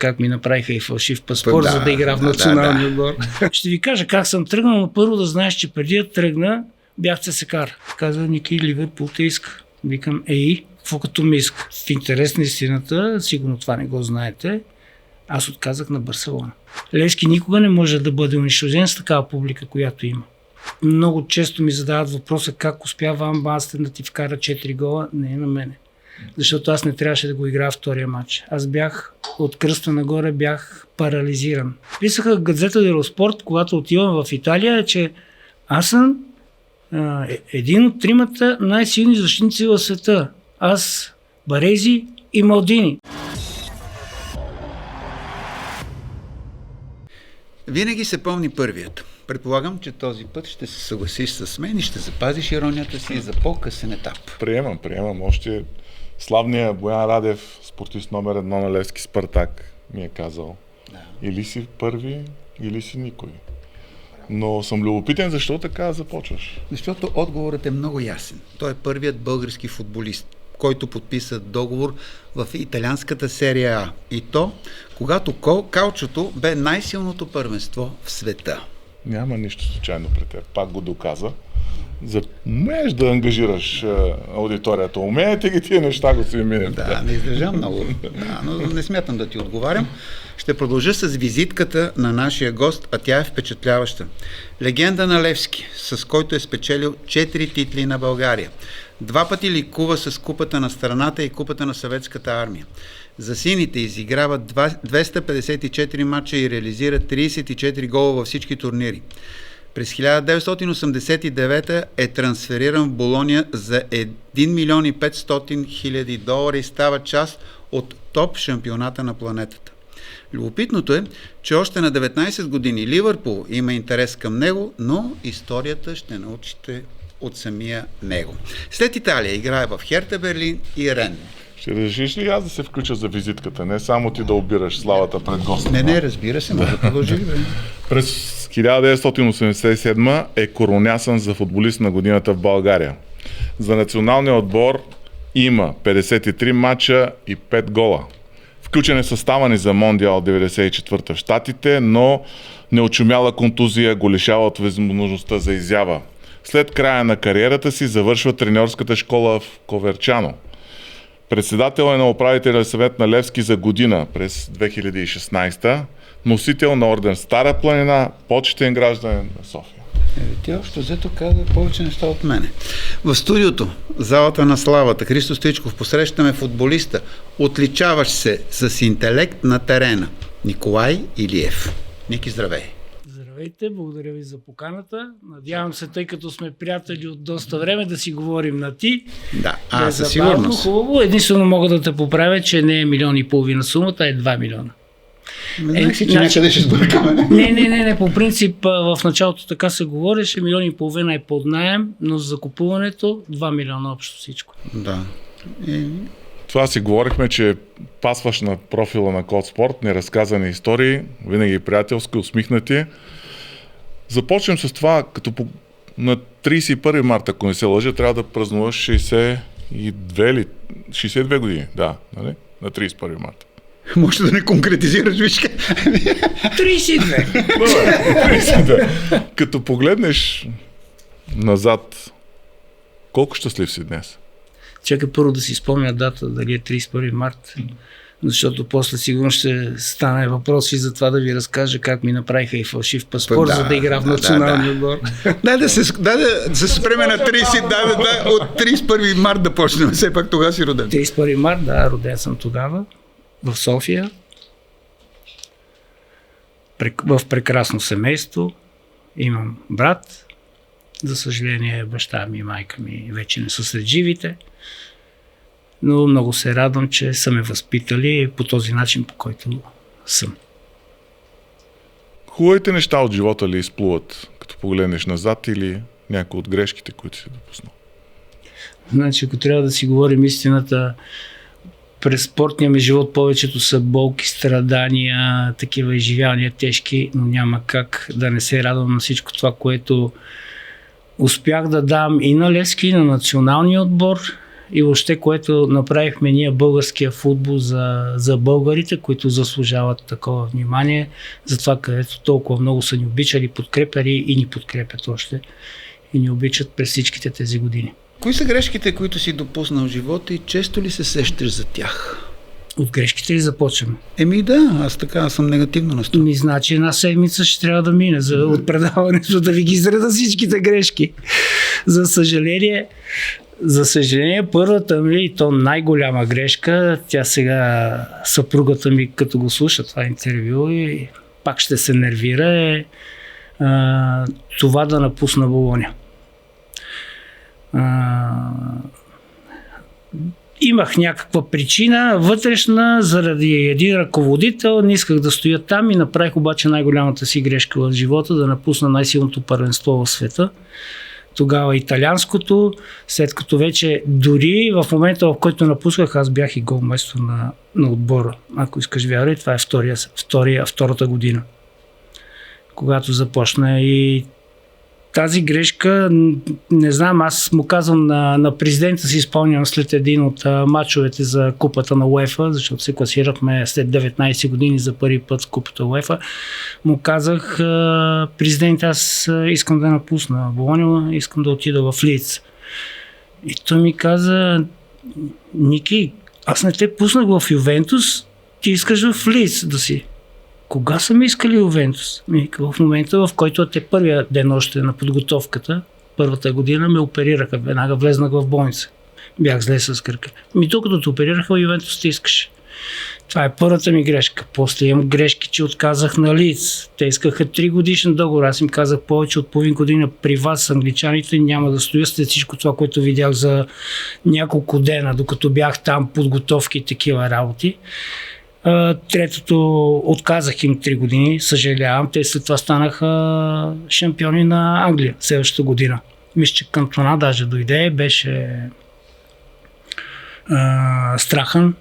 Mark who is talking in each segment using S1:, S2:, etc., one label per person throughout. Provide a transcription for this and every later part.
S1: как ми направиха и фалшив паспорт, за да игра в националния отбор. Ще ви кажа как съм тръгнал, но първо да знаеш, че преди да тръгна, бях цесекар. Каза Ники, Ливерпул те иска. Викам, какво като ми иска? В интерес на истината, сигурно това не го знаете, аз отказах на Барселона. Левски никога не може да бъде унищожен с такава публика, която има. Много често ми задават въпроса как успява Ван Бастен да ти вкара 4 гола. Не е на мене. Защото аз не трябваше да го играя втория матч. Аз бях от кръста нагоре, бях парализиран. Писаха в Газета дело Спорт, когато отивам в Италия, че аз съм един от тримата най-силни защитници в света. Аз, Барези и Малдини.
S2: Винаги се помни първият. Предполагам, че този път ще се съгласиш с мен и ще запазиш иронията си за по-късен етап.
S3: Приемам. Още славният Боян Радев, спортист номер 1 на Левски Спартак, ми е казал. Да. Или си първи, или си никой. Но съм любопитен, защо така започваш?
S2: Защото отговорът е много ясен. Той е първият български футболист, който подписа договор в италианската серия А. И то, когато калчото бе най-силното първенство в света.
S3: Няма нищо случайно при теб. Пак го доказа. Умееш да ангажираш аудиторията. Умеете ги тия неща, го си минем.
S2: Да, не издържам много. Но не смятам да ти отговарям. Ще продължа с визитката на нашия гост, а тя е впечатляваща. Легенда на Левски, с който е спечелил 4 титли на България. 2 пъти ликува с купата на страната и купата на съветската армия. За сините изиграва 254 мача и реализира 34 гола във всички турнири. През 1989 е трансфериран в Болония за 1 милион и 500 хиляди долара и става част от топ шампионата на планетата. Любопитното е, че още на 19 години Ливърпул има интерес към него, но историята ще научите от самия него. След Италия играе в Херта Берлин и Рен.
S3: Ще решиш ли аз да се включа за визитката? Не само ти да обираш славата пред гостите.
S2: Не, разбира се, може да продължи.
S3: През 1987 е коронясан за футболист на годината в България. За националния отбор има 53 мача и 5 гола. Включен е състава ни за Мондиал 94 в Щатите, но неочумяла контузия го лишава от възможността за изява. След края на кариерата си завършва треньорската школа в Коверчано. Председател е на управителен съвет на Левски за година през 2016, носител на орден Стара планина, почетен гражданин на София.
S2: Ти общо взето каза повече неща от мене. В студиото, залата на славата, Христо Стоичков, посрещаме футболиста, отличаващ се с интелект на терена. Николай Илиев. Ники, здравей!
S1: Здравейте, благодаря ви за поканата. Надявам се, тъй като сме приятели от доста време, да си говорим на ти.
S2: Да, със сигурност.
S1: Хубаво. Единствено мога да те поправя, че не е 1,5 милиона сумата, а е 2 милиона.
S2: Знаех си, че някъде ще сбъркаме.
S1: Не. По принцип в началото така се говореше, 1,5 милиона е под наем, но за закупуването 2 милиона общо всичко.
S2: Да.
S3: Това си говорихме, че пасваш на профила на Код Спорт, неразказани истории, винаги приятелски, усмихнати. Започнем с това, като на 31 марта, ако не се лъжа, трябва да празнуваш 62 години. Да, нали? На 31 марта.
S2: Може да не конкретизираш, вижка.
S1: 32.
S3: Като погледнеш назад, колко щастлив си днес?
S1: Чакай първо да си спомня дата, дали е 31 март, защото после сигурно ще стане въпрос и за това да ви разкажа как ми направиха и фалшив паспорт, за да игра в националния отбор.
S2: Да се спреме на 30, от 31 март да почнем, все пак тогава си роден.
S1: 31 март, да, роден съм тогава, в София, в прекрасно семейство, имам брат, за съжаление баща ми и майка ми вече не са сред живите, но много се радвам, че са ме възпитали по този начин, по който съм.
S3: Хубавите неща от живота ли изплуват, като погледнеш назад, или някои от грешките, които си допуснал?
S1: Значи, ако трябва да си говорим истината, през спортния ми живот повечето са болки, страдания, такива изживявания тежки, но няма как да не се радвам на всичко това, което успях да дам и на Левски, и на националния отбор, и въобще, което направихме ние българския футбол за българите, които заслужават такова внимание, за това, където толкова много са ни обичали, подкрепяли и ни подкрепят още и ни обичат през всичките тези години.
S2: Кои са грешките, които си допуснал в живота и често ли се сещаш за тях?
S1: От грешките ли започваме?
S2: Аз така съм негативно настроен.
S1: Значи една седмица ще трябва да мине от предаването да ви ги изреда всичките грешки. За съжаление, първата ми и то най-голяма грешка, тя сега съпругата ми като го слуша това интервю и пак ще се нервира, е това да напусна Болоня. Имах някаква причина вътрешна, заради един ръководител, не исках да стоя там и направих обаче най-голямата си грешка в живота, да напусна най-силното първенство в света. Тогава италианското, след като вече дори в момента, в който напусках, аз бях и голмайстор на отбора. Ако искаш вярвай, това е втората година, когато започна. И тази грешка, не знам, аз му казвам на президента, си спомням след един от мачовете за купата на УЕФА, защото се класирахме след 19 години за първи път в купата УЕФА, му казах: президент, аз искам да напусна Болоня, искам да отида в Лиц. И той ми каза: Ники, аз не те пуснах в Ювентус, ти искаш в Лиц да си. Кога са ми искали Ювентус? В момента, в който те първия ден още на подготовката, първата година ме оперираха, веднага влезнах в болница. Бях зле с кръка. Докато те оперираха, Ювентус те искаше. Това е първата ми грешка. После имам грешки, че отказах на Лиц. Те искаха 3 годишен договор. Аз им казах: повече от половин година при вас, англичаните, няма да стоя след всичко това, което видях за няколко дена, докато бях там, подготовки и такива работи. Третото, отказах им 3 години, съжалявам. Те след това станаха шампиони на Англия следващата година. Мисля, че Кантона даже дойде, беше Страхан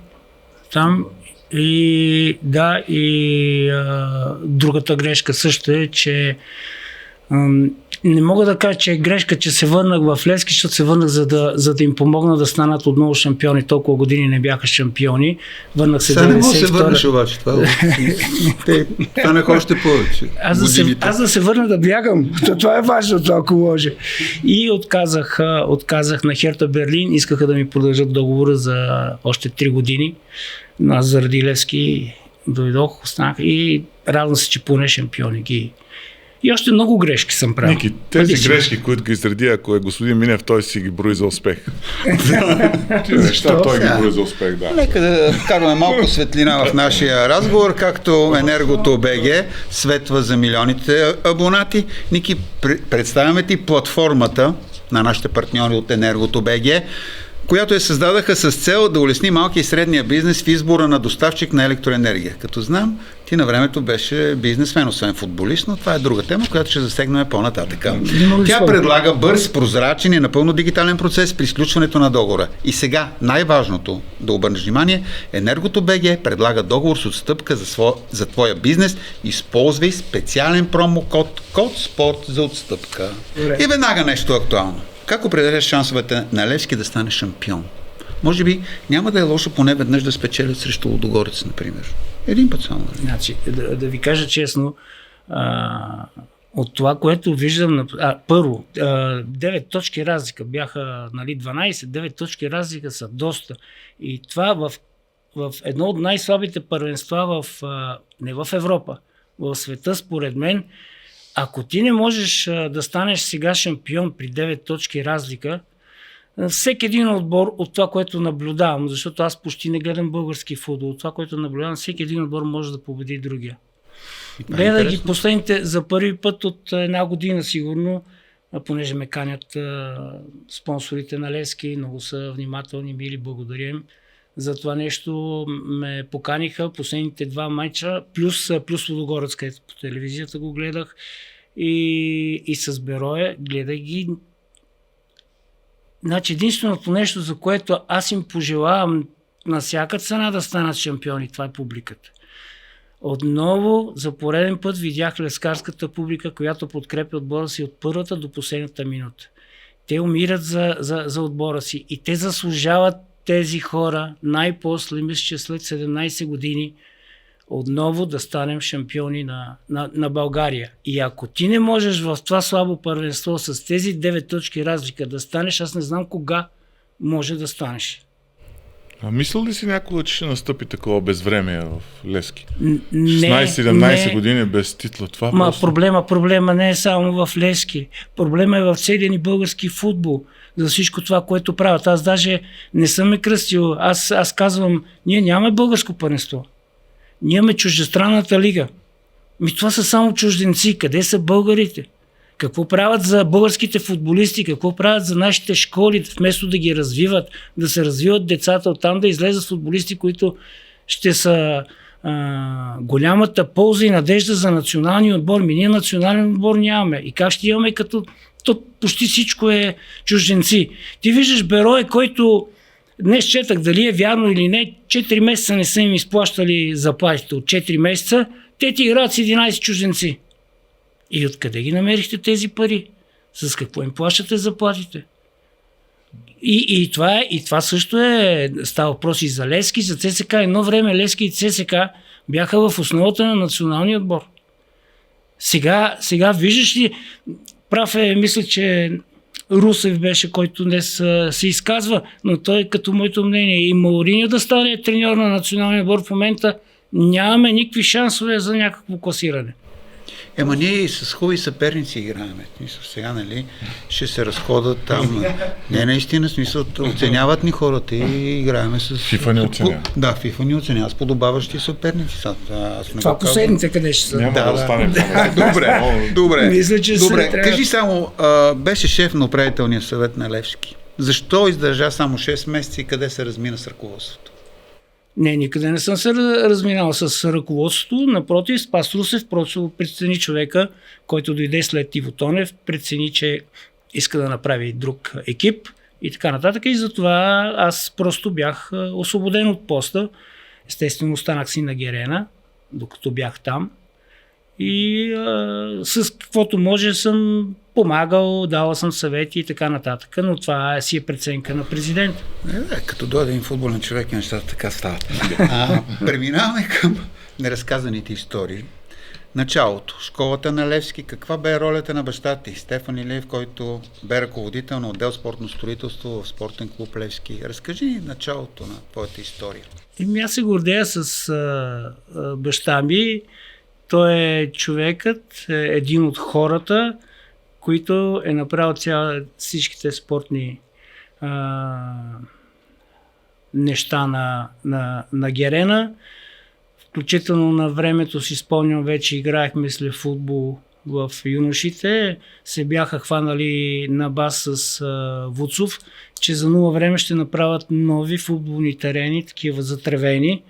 S1: там. И другата грешка също е, че не мога да кажа, че е грешка, че се върнах в Левски, защото се върнах за да им помогна да станат отново шампиони. Толкова години не бяха шампиони. Върнах се 92.
S2: Сега не може да се върнеш обаче. Те станах още повече.
S1: Аз да се върна да бягам. Това е важното, ако може. И отказах на Херта Берлин. Искаха да ми продължат договора за още 3 години. Но аз заради Левски дойдох, останах и радвам се, че поне шампиони ги. И още много грешки съм правил.
S3: Ники, тези грешки, които ги изреди, ако е господин Минев, той си ги брои за успех. Той ги брои за успех, да.
S2: Нека да вкарваме малко светлина в нашия разговор, както Енергото БГ светва за милионите абонати. Ники, представяме ти платформата на нашите партньори от Енергото БГ, която създадаха с цел да улесни малки и средния бизнес в избора на доставчик на електроенергия. Като знам, ти на времето беше бизнесмен, освен футболист, но това е друга тема, която ще засегнем по-нататък. Тя предлага бърз, прозрачен и напълно дигитален процес при изключването на договора. И сега най-важното да обърнеш внимание: Енергото БГ предлага договор с отстъпка за твоя бизнес. Използвай специален промокод СПОРТ за отстъпка. И веднага нещо актуално. Как определяш шансовете на Левски да стане шампион? Може би няма да е лошо поне веднъж да спечелят срещу Лудогорец, например. Един път само.
S1: Значи, да ви кажа честно, от това, което виждам, първо, 9 точки разлика бяха, 12, 9 точки разлика са доста. И това в едно от най-слабите първенства не в Европа, в света, според мен. Ако ти не можеш да станеш сега шампион при 9 точки разлика, всеки един отбор, от това, което наблюдавам, защото аз почти не гледам български футбол, от това, което наблюдавам, всеки един отбор може да победи другия. Гледах ги последните за първи път от една година сигурно, понеже ме канят спонсорите на Левски, много са внимателни, мили, благодаря им. За това нещо ме поканиха последните 2 мача, плюс Лудогорец, където по телевизията го гледах, и с Берое гледах ги. Значи единственото нещо, за което аз им пожелавам на всяка цена да станат шампиони, това е публиката. Отново за пореден път видях левскарската публика, която подкрепя отбора си от първата до последната минута. Те умират за отбора си и те заслужават тези хора най-после, мисля, че след 17 години отново да станем шампиони на България. И ако ти не можеш в това слабо първенство с тези 9 точки разлика да станеш, аз не знам кога може да станеш.
S3: А мислил ли си някога, че ще настъпи такова безвремие в Левски? 16-17 години без титла. Това
S1: проблема не е само в Левски. Проблема е в целия ни български футбол. За всичко това, което правят. Аз даже не съм ме кръстил. Аз казвам, ние нямаме българско първенство. Ние имаме чуждестранната лига. Това са само чужденци. Къде са българите? Какво правят за българските футболисти? Какво правят за нашите школи? Вместо да ги развиват, да се развиват децата, оттам да излезат футболисти, които ще са голямата полза и надежда за националния отбор. Ние национален отбор нямаме. И как ще имаме, като почти всичко е чужденци? Ти виждаш Берое, който днес четах дали е вярно или не, 4 месеца не са им изплащали заплатите. От 4 месеца те ти играят с 11 чужденци. И откъде ги намерихте тези пари? С какво им плащате заплатите? И това също става въпрос и за Левски, за ЦСКА. Едно време Левски и ЦСКА бяха в основата на националния отбор. Сега виждаш ли, прав е, мисля, че Русев беше, който днес се изказва, но той, като моето мнение, и Мауриньо да стане треньор на националния отбор в момента, нямаме никакви шансове за някакво класиране.
S2: Ние и с хубави съперници играем. Сега, нали, ще се разходят там. Не, наистина, смисъл, оценяват ни хората и играем с...
S3: FIFA ни оценява.
S2: Да, FIFA ни оценява с подобаващи съперници.
S1: Това последните къде ще са?
S3: Няма да остане.
S2: Добре.
S1: Мисля, че
S2: добре. Кажи само, беше шеф на управителния съвет на Левски. Защо издържа само 6 месеца и къде се размина с ръководството?
S1: Не, никъде не съм се разминал с ръководството. Напротив, Спас Русев просто прецени човека, който дойде след Иво Тонев, прецени, че иска да направи друг екип и така нататък. И затова аз просто бях освободен от поста. Естествено, останах си на Герена, докато бях там. И с каквото може съм помагал, давал съм съвети и така нататък, но това си е преценка на президента.
S2: Като дойде един футболен човек и нещата така стават. Преминаваме към неразказаните истории. Началото. Школата на Левски. Каква бе ролята на баща ти, Стефан Илиев, който бе ръководител на отдел спортно строителство в спортен клуб Левски? Разкажи ни началото на твоята история. Аз
S1: се гордея с баща ми. Той е човекът, един от хората, които е направил всичките спортни неща на Герена. Включително на времето си спомням, вече играех, мисля, футбол в юношите. Се бяха хванали на бас с Вуцов, че за 0 време ще направят нови футболни терени, такива затревени,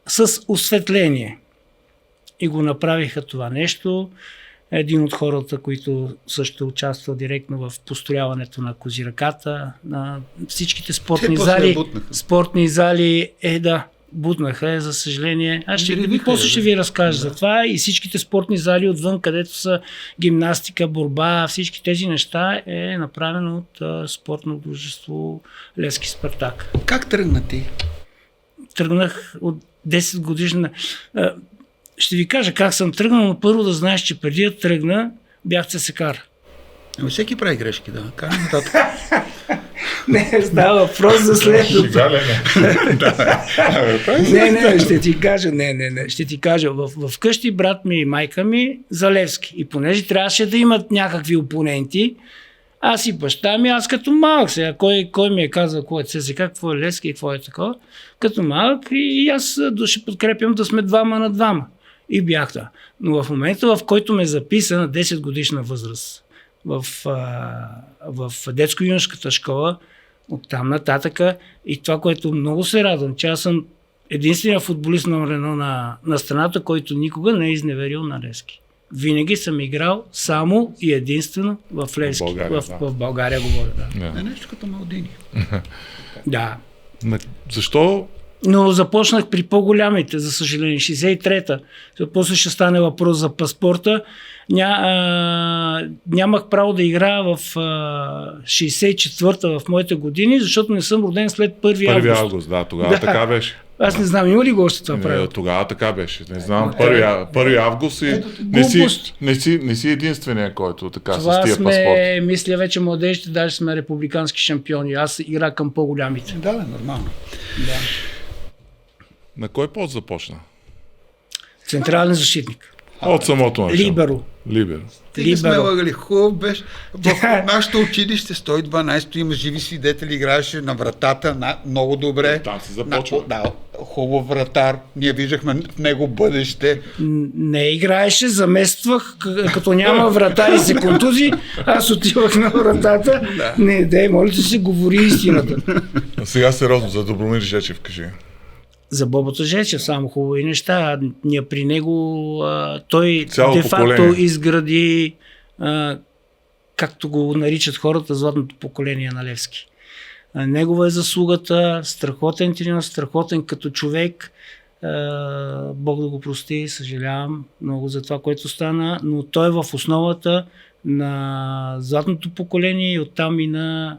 S1: с осветление. И го направиха това нещо. Един от хората, които също участва директно в построяването на Козираката, на всичките спортни зали, бутнаха, за съжаление. Аз после ще ви разкажа за това и всичките спортни зали отвън, където са гимнастика, борба, всички тези неща е направено от спортно дружество Левски Спартак.
S2: Как тръгна ти?
S1: Тръгнах от 10 годишна. Ще ви кажа как съм тръгнал, но първо да знаеш, че преди да тръгна, бях ЦСКАр.
S2: Всеки прави грешки, да. Карам нататък.
S1: Не, става въпрос за следното. Не, ще ти кажа. В къщи брат ми и майка ми за Левски. И понеже трябваше да имат някакви опоненти, аз и баща ми, аз като малък сега, кой ми е казал какво е ЦСКА, какво е Левски и какво е такова, като малък и аз ще подкрепям да сме 2 на 2. И бях това. Но в момента, в който ме записа на 10 годишна възраст в детско-юношеската школа, оттам нататъка и това, което много се радвам, че аз съм единственият футболист номер 1 на страната, който никога не е изневерил на Левски. Винаги съм играл само и единствено в Левски. В България говоря, да.
S2: Нещо като Малдини.
S1: Да.
S3: Защо
S1: Но започнах при по-голямите, за съжаление, 63-та. После ще стане въпрос за паспорта. Нямах право да играя в 64-та в моите години, защото не съм роден след 1 август.
S3: 1 август, да, тогава така беше.
S1: Аз не знам, има ли го още това правило?
S3: Тогава така беше. Не знам, 1 август и не си единствения, който така с тия паспорт.
S1: Това мисля вече младежите, даже сме републикански шампиони. Аз игра към по-голямите.
S2: Да, нормално.
S1: Да.
S3: На кой пост започна?
S1: Централен защитник.
S3: От самото начало.
S1: Либеро.
S2: Ти сме лагали. Хубаво беше. В нашото училище 112 има живи свидетели, играеше на вратата много добре.
S3: Там се започва.
S2: Хубав вратар. Ние виждахме в него бъдеще.
S1: Не играеше, замествах, като няма вратар и се контузи, аз отивах на вратата. Не, молите се, говори истината.
S3: А сега сериозно, за Добромир Жечев кажи.
S1: За Бобото Жечев само хубави неща. Ние при него той
S3: поколение
S1: изгради, както го наричат хората, златното поколение на Левски. Негова е заслугата, страхотен тренер, страхотен като човек. Бог да го прости, съжалявам много за това, което стана, но той е в основата на златното поколение и оттам и на...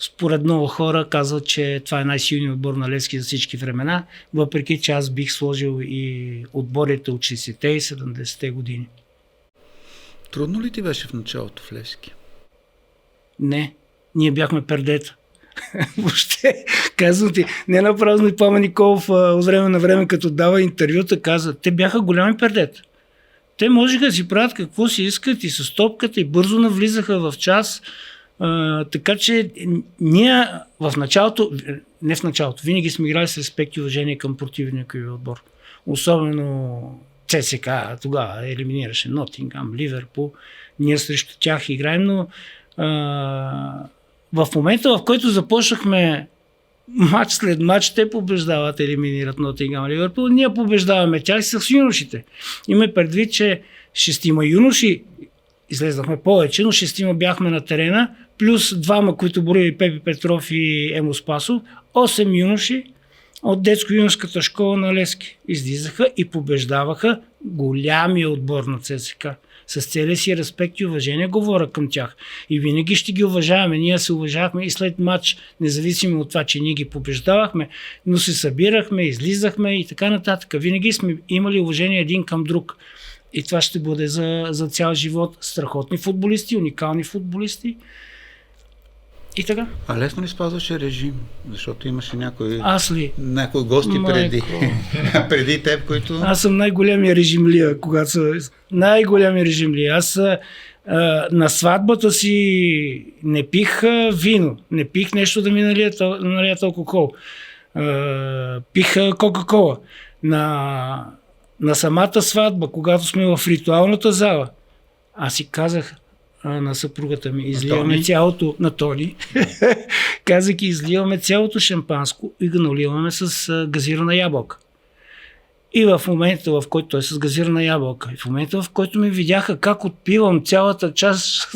S1: Според много хора казват, че това е най-силният отбор на Левски за всички времена, въпреки че аз бих сложил и отборите от 60-те и 70-те години.
S2: Трудно ли ти беше в началото в Левски?
S1: Не, ние бяхме пердета. Въобще, казвам ти, не напразно и Пламен Николов от време на време, като дава интервюта, каза, те бяха голями пердета. Те можеха да си правят какво си искат и с топката и бързо навлизаха в час. Така че ние в началото, винаги сме играли с респект и уважение към противниковия отбор. Особено ЦСКА тогава елиминираше Нотингам, Ливерпул. Ние срещу тях играем, но в момента, в който започнахме матч след матч, те побеждават, елиминират Нотингам, Ливерпул. Ние побеждаваме тях с юношите. Има предвид, че 6 юноши излезнахме повече, но 6 бяхме на терена, плюс 2, които брои Пепи Петров и Емо Спасов, 8 юноши от детско-юношката школа на Левски излизаха и побеждаваха голямия отбор на ЦСКА. С целия си респект и уважение говоря към тях. И винаги ще ги уважаваме. Ние се уважавахме и след матч, независимо от това, че ние ги побеждавахме, но се събирахме, излизахме и така нататък. Винаги сме имали уважение един към друг. И това ще бъде за цял живот. Страхотни футболисти, уникални футболисти. И така.
S2: А лесно ли спазваше режим? Защото имаше някои гости преди теб, които...
S1: Аз съм най-големия режимлия, най-големия режимлия. Аз на сватбата си не пих вино, не пих нещо да ми налият алкохол. Пих Кока-кола. На самата сватба, когато сме в ритуалната зала, аз си казах на съпругата ми, изливаме цялото, на Тони, казах и изливаме цялото шампанско и го наливаме с газирана ябълка. И в момента, в който той с газирана ябълка, и в момента, в който ми видяха как отпивам цялата част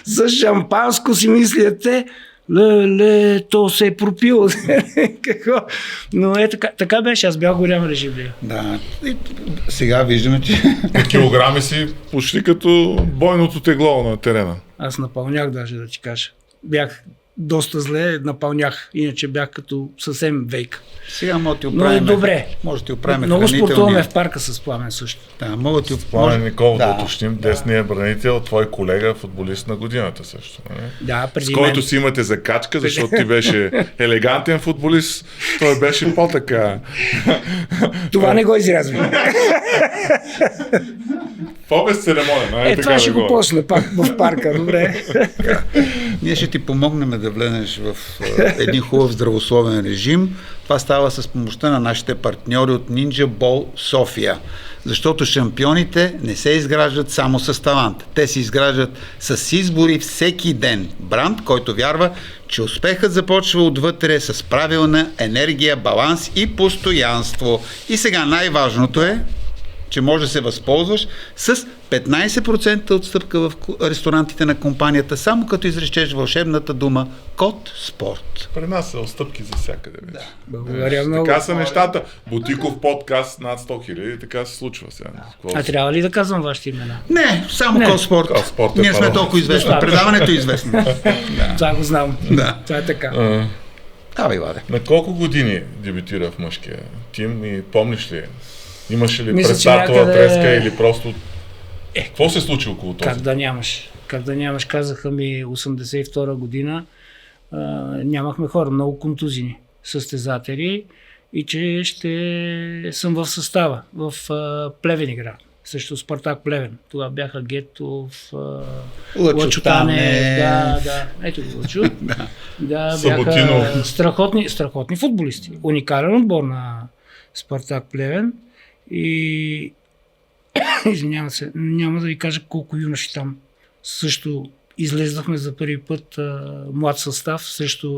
S1: с шампанско, си мислите, то се е пропило. Какво? Но така беше, аз бях голям режимлия.
S2: Да, и сега виждаме, че...
S3: Килограми си почти като бойното тегло на терена.
S1: Аз напълнях даже, да ти кажа. Бях доста зле, напълнях, иначе бях като съвсем вейк.
S2: Сега може да ти оправим.
S1: Но добре.
S2: Може да ти оправим.
S1: Много спортуваме в парка с Пламен също.
S2: Да, мога ти
S3: Пламен Николов, да уточним, десният бранител, твой колега, футболист на годината също.
S1: Да, преди
S3: с който си имате закачка, защото ти беше елегантен футболист, той беше по-така.
S1: Това не го изрязваме.
S3: По-безцеремонен.
S1: Това ще го после пак в парка, добре.
S2: Ние ще ти помогнем да влезеш в един хубав здравословен режим. Това става с помощта на нашите партньори от Ninja Ball София. Защото шампионите не се изграждат само с талант. Те се изграждат с избори всеки ден. Бранд, който вярва, че успехът започва отвътре с правилна енергия, баланс и постоянство. И сега най-важното е че може да се възползваш с 15% отстъпка в ресторантите на компанията, само като изречеш вълшебната дума код спорт.
S3: При нас са отстъпки за всякъде. Да.
S1: Благодаря много.
S3: Така са нещата. Бутиков подкаст над 100 000, така се случва сега.
S1: А трябва ли да казвам вашите имена?
S2: Не, само код спорт. Ние сме толкова известни. Предаването е известно.
S1: Това го знам.
S2: Да.
S1: Това е така.
S2: Давай, Владе.
S3: На колко години дебютира в мъжкия тим и помниш ли? Имаше ли
S1: Мисля,
S3: предстартова
S1: някъде...
S3: треска или просто... Какво се случи около този?
S1: Как да нямаш? Казаха ми 82 година. Нямахме хора, много контузини, състезатели и че ще съм в състава, в Плевен игра. Също Спартак Плевен. Това бяха Гетов, Лъчотане. Да. Ето го Лъчо. Да, бяха страхотни футболисти. Уникален отбор на Спартак Плевен. И извинявам се, няма да ви кажа колко юноши там също излезнахме за първи път млад състав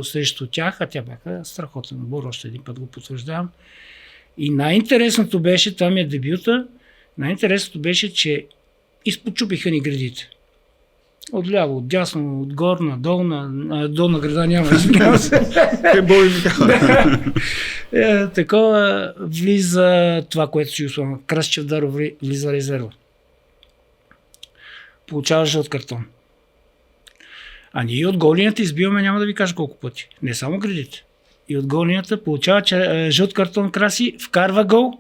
S1: срещу тях, а тя бяха страхотен отбор, още един път го потвърждавам. И най-интересното беше, това ми е дебюта, най-интересното беше, че изпочупиха ни градите. Отляво, отдясно, отгоре, надолу, долна града няма, извинявам се. Такова влиза това, което си условно. Красчев Даров влиза резерва. Получава жълт картон. А ние от гол линията избиваме, няма да ви кажа колко пъти. Не само градите. И от гол линията получава жълт картон Краси, вкарва гол,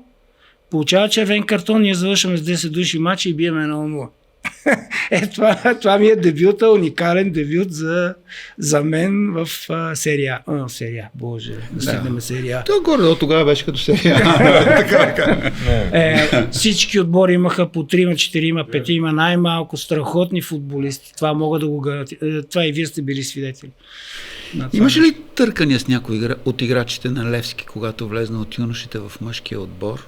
S1: получава червен картон, ние завършваме с 10 души матча и биеме 1-0. Това ми е дебюта, уникален дебют за мен в серия. Серия, боже, да стигнем серия.
S2: То горе от тогава беше като серия.
S1: Всички отбори имаха по 3, 4, 5, има най-малко страхотни футболисти. Това мога да го гарантирам. Това и вие сте били свидетели.
S2: Имаше ли търкания с някой от играчите на Левски, когато влезна от юношите в мъжкия отбор?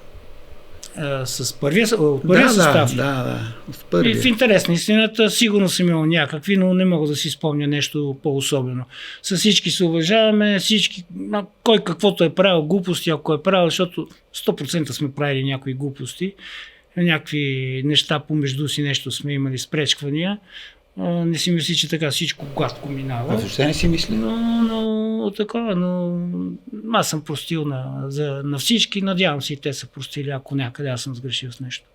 S1: С първия състав.
S2: Да.
S1: И в интерес на истината сигурно съм имал някакви, но не мога да си спомня нещо по-особено. С всички се уважаваме, кой каквото е правил глупости, ако е правил, защото 100% сме правили някои глупости, някакви неща помежду си, нещо сме имали спречквания. Не си мисли, че така всичко гладко минава.
S2: Въобще не си мисли?
S1: Но аз съм простил на всички, надявам се и те са простили, ако някъде аз съм сгрешил с нещо.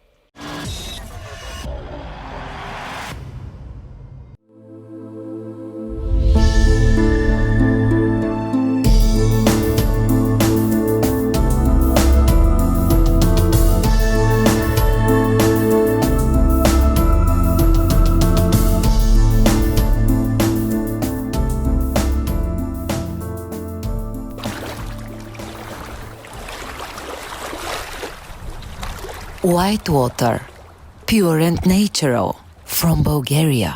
S4: White water, pure and natural, from Bulgaria.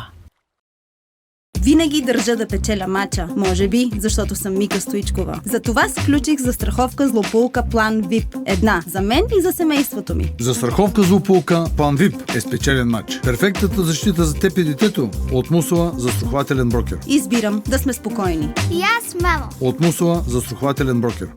S5: Винаги държа да печеля мача. Може би, защото съм Мика Стоичкова. Затова сключих застраховка злополука План VIP. Една за мен и за семейството ми.
S6: Застраховка злополука План VIP е спечелен матч. Перфектната защита за теб и детето от Мусула застрахователен брокер.
S5: Избирам да сме спокойни.
S7: И аз, мамо.
S6: От Мусула застрахователен брокер.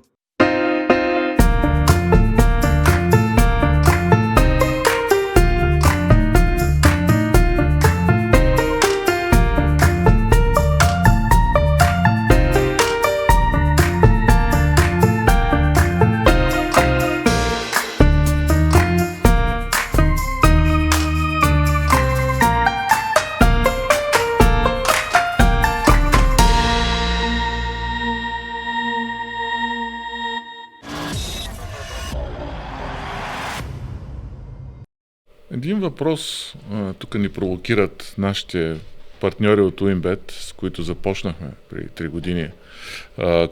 S3: Един въпрос, тук ни провокират нашите партньори от Уинбет, с които започнахме преди 3 години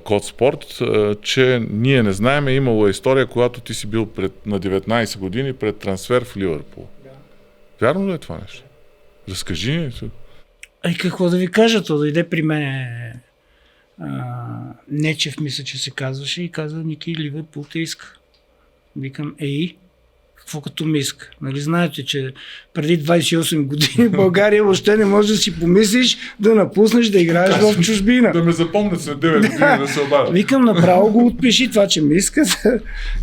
S3: Код Спорт, че ние не знаем, имало история, когато ти си бил на 19 години пред трансфер в Ливърпул. Да. Вярно ли е това нещо? Разкажи ни.
S1: Какво да ви кажа, то дойде при мен Нечев, мисля, че се казваше, и каза: Ники, Ливърпул те иска. Викам: какво като Миск? Нали знаете, че преди 28 години в България въобще не можеш да си помислиш да напуснеш да играеш в чужбина.
S3: Да ме запомнят след 9 години да се обадя.
S1: Викам, направо го отпиши това, че Миска.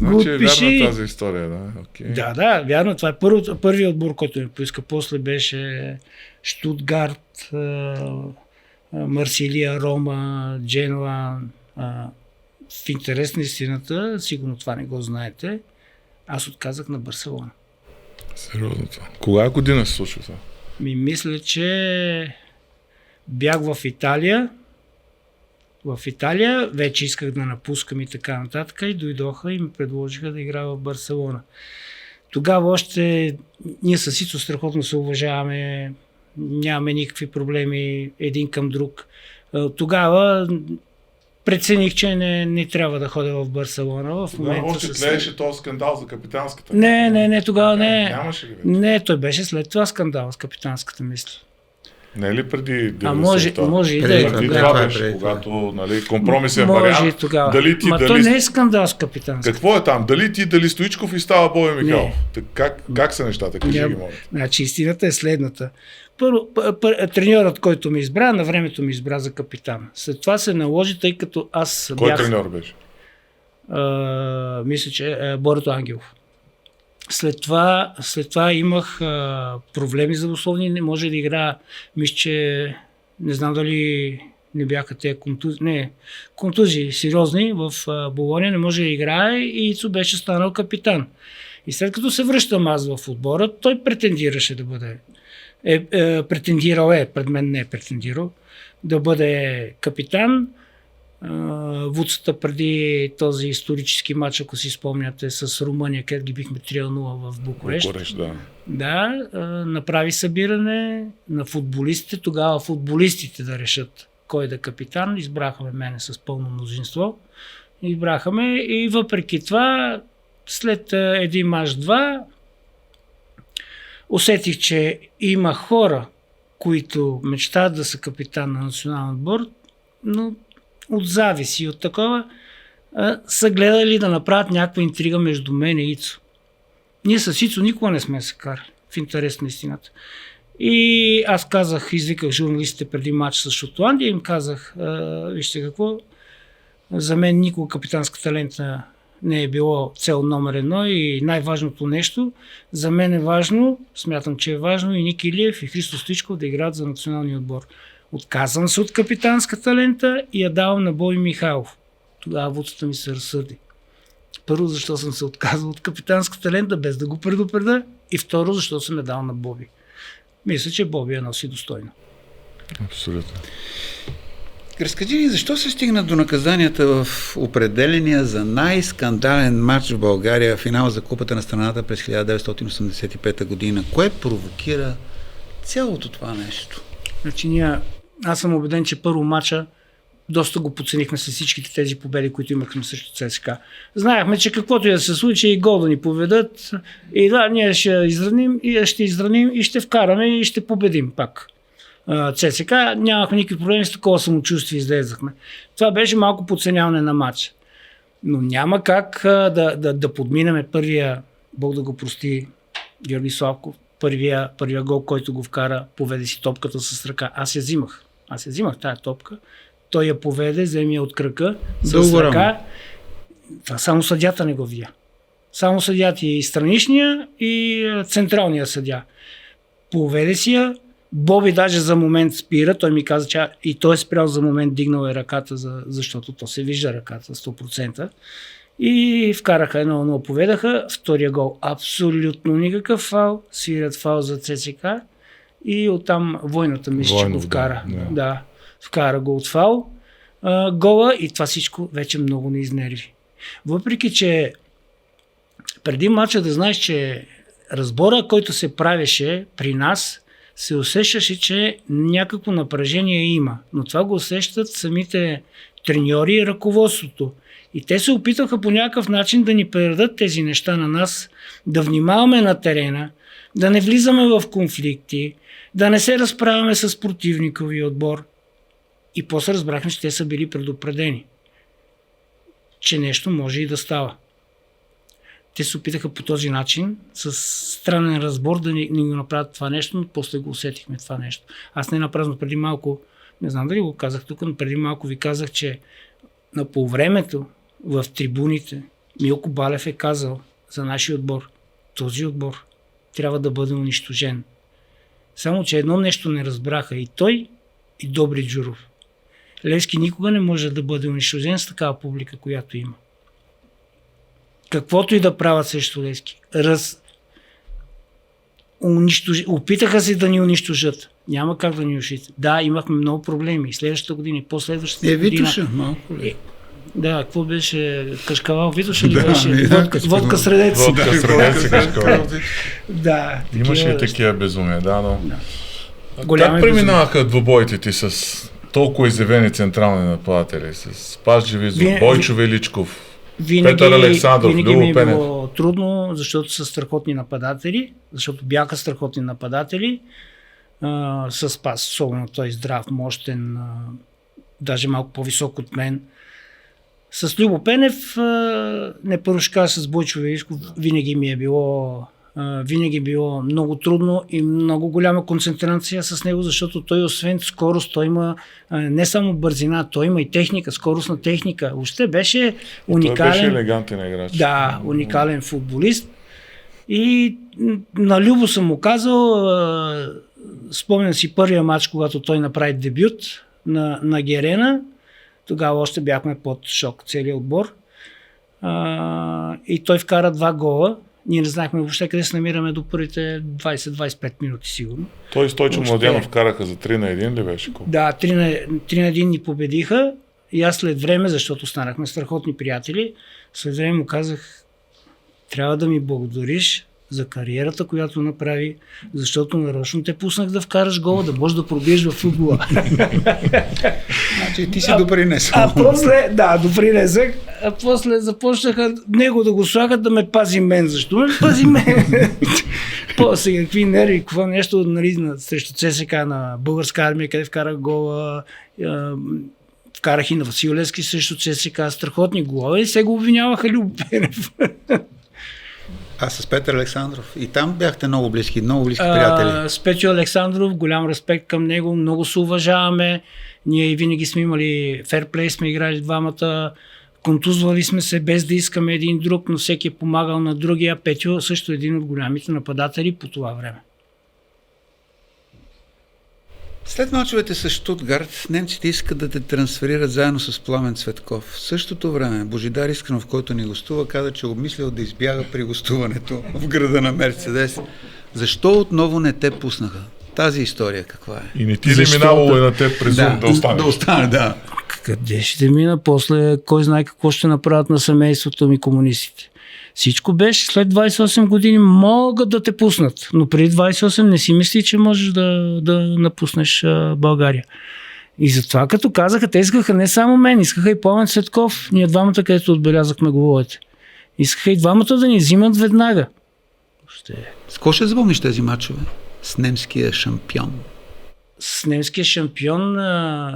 S1: Го
S3: Значи е
S1: отпиши.
S3: вярна тази история, да. Okay.
S1: Да, вярно. Това е първият отбор, който ми поиска. После беше Штутгарт, Марсилия, Рома, Дженуа. В интерес на истината, сигурно това не го знаете, аз отказах на Барселона.
S3: Сериозно това. Кога година се случва това?
S1: Мисля, че бях в Италия. В Италия вече исках да напускам и така нататък и дойдоха и ми предложиха да играя в Барселона. Тогава още ние с Ицо страхотно се уважаваме, нямаме никакви проблеми един към друг. Тогава прецених, че не трябва да ходя в Барселона. В момента
S3: още гледаше този скандал за капитанската.
S1: Не, тогава не.
S3: Нямаше ли вече?
S1: Не, той беше след това скандал с капитанската мисля.
S3: Не е ли преди 90-та?
S1: Може и да е.
S3: Преди това беше, когато нали, компромисен вариант.
S1: Тогава.
S3: Дали ти,
S1: той не е скандал с капитанската.
S3: Какво е там? Дали ти, дали Стоичков и става Бобе Михайлов? Как са нещата? Кажи ги, моля.
S1: Значи истината е следната. Първо, треньорът, който ми избра, на времето ми избра за капитан. След това се наложи, тъй като аз
S3: Кой треньор беше?
S1: Мисля, че Борето Ангелов. След това имах проблеми здравословни, не може да играя. Мисля, че не знам дали не бяха те контузии сериозни в Болония, не може да играе и Ицо беше станал капитан. И след като се връщам аз в отбора, той претендираше да бъде претендирал пред мен не е претендирал, да бъде капитан. Вуцата преди този исторически матч, ако си спомняте, с Румъния, където ги бихме 3-0 в Букурещ. Да, направи събиране на футболистите. Тогава футболистите да решат кой да е капитан. Избрахаме мене с пълно мнозинство. Избрахаме и въпреки това, след един мач-два, усетих, че има хора, които мечтаят да са капитан на национален отбор, но от зависи, от такова, са гледали да направят някаква интрига между мен и Ицо. Ние с Ицо никога не сме се карали, в интерес на истината. И аз извиках журналистите преди матч с Шотландия и им казах, вижте какво, за мен никога капитанската лента не е било цел номер 1 и най-важното нещо. За мен е важно, смятам, че е важно и Ники Илиев и Христо Стоичков да играят за националния отбор. Отказвам се от капитанската лента и я давам на Боби Михайлов. Тогава вуцата ми се разсърди. Първо, защо съм се отказал от капитанската лента, без да го предупреда. И второ, защо съм я дал на Боби. Мисля, че Боби я носи достойно.
S3: Абсолютно.
S2: Разкажи ни, защо се стигна до наказанията в определения за най-скандален матч в България, финал за Купата на страната през 1985 година? Кое провокира цялото това нещо?
S1: Значи аз съм убеден, че първо матча доста го подценихме с всичките тези победи, които имахме срещу ЦСКА. Знаехме, че каквото и да се случи и гол да ни поведат, и да, ние ще израним и ще вкараме и ще победим пак. ЦСКА, нямахме никакви проблеми с такова самочувствие, излезахме. Това беше малко подценяване на матча. Но няма как да подминаме първия, Бог да го прости, Георги Славков, първия гол, който го вкара, поведе си топката с ръка. Аз я взимах тая топка. Той я поведе, вземи я от кръка с ръка. Това само съдята не го видя. Само съдята и страничния, и централния съдя. Поведе си я. Боби даже за момент спира. Той ми каза, че и той е спрял за момент, дигнал е ръката, защото то се вижда ръката 100%. И вкараха 1-0, поведаха. Втория гол абсолютно никакъв фаул. Свирят фаул за ЦСКА и оттам Войната мисля, че го вкара. Да, вкара го от фаул. Гола и това всичко вече много не изнерви. Въпреки, че преди матча да знаеш, че разбора, който се правеше при нас, се усещаше, че някакво напрежение има. Но това го усещат самите треньори и ръководството. И те се опитаха по някакъв начин да ни предадат тези неща на нас, да внимаваме на терена, да не влизаме в конфликти, да не се разправяме с противниковия отбор. И после разбрахме, че те са били предупредени, че нещо може и да става. те се опитаха по този начин, с странен разбор да ни го направят това нещо, но после го усетихме това нещо. Аз не напразно преди малко, не знам дали го казах тук, но преди малко ви казах, че на полувремето в трибуните Милко Балев е казал за нашия отбор: този отбор трябва да бъде унищожен. Само че едно нещо не разбраха и той, и Добри Джуров. Левски никога не може да бъде унищожен с такава публика, която има. Каквото и да правят срещу Левски. Опитаха се да ни унищожат. Няма как да ни унищожат. Да, имахме много проблеми. И следващата година, и последващата година.
S2: Витуша, малко ли?
S1: Да, какво беше? Кашкавал Витуша ли беше? Водка средец.
S3: Водка средец, Кашкавал.
S1: Да.
S3: Имаше и такива безумия, да, но...
S1: Как
S3: преминаваха двубоите ти с толкова изявени централни нападатели? С Паш Живизов, Бойчо Величков, Петър Александров,
S1: Любо Пенев? Винаги ми е
S3: Пенев.
S1: било трудно, защото са страхотни нападатели, защото бяха страхотни нападатели, с Пас, особено той здрав, мощен, даже малко по-висок от мен. С Любо Пенев, не първо ще кажа, с Бойчо Величков, винаги ми е било много трудно и много голяма концентрация с него, защото той освен скорост, той има не само бързина, той има и техника, скоростна техника. Въобще беше уникален.
S3: Той беше елегантен играч.
S1: Да, уникален футболист. И на Любо съм му казал, спомням си първия матч, когато той направи дебют на Герена. Тогава още бяхме под шок целият отбор. И той вкара 2 гола. Ние не знаехме въобще къде се намираме до първите 20-25 минути сигурно.
S3: Той и Стойчо Младенов караха за 3-1 ли беше?
S1: Да, 3-1 ни победиха и аз след време, защото станахме страхотни приятели, след време му казах: трябва да ми благодариш за кариерата, която направи, защото нарочно те пуснах да вкараш гола, да можеш да пробиеш във футбола.
S2: Значи ти си допринесъл.
S1: Допринесах. А после започнаха него да го слагат да ме пази мен. Защо ме пази мен? После какви нерви, какво нещо, нали, срещу ЦСК на Българска армия, къде вкарах гола, вкарах и на Васил Левски срещу ЦСК, страхотни голове и се го обвиняваха Любо Пенев.
S2: А с Петър Александров? И там бяхте много близки приятели.
S1: С Петю Александров, голям респект към него, много се уважаваме. Ние винаги сме имали ферплей, сме играли двамата, контузвали сме се без да искаме един друг, но всеки е помагал на другия. Петю също е един от голямите нападатели по това време.
S2: След мачовете с Щутгарт, немците искат да те трансферират заедно с Пламен Цветков. В същото време Божидар Искренов, който ни гостува, каза, че обмислял да избяга при гостуването в града на Мерцедес. Защо отново не те пуснаха? Тази история каква е?
S3: И не ти ли минавало и на теб презум да останеш?
S2: Да остане, да.
S1: Къде ще мина? После кой знае какво ще направят на семейството ми комунистите. Всичко беше след 28 години могат да те пуснат, но преди 28 не си мисли, че можеш да напуснеш България. И затова като казаха, те искаха не само мен, искаха и Пламен Цветков, ние двамата, където отбелязахме головете. Искаха и двамата да ни взимат веднага.
S2: С кого ще запомниш тези мачове? С немския шампион.
S1: С немския шампион,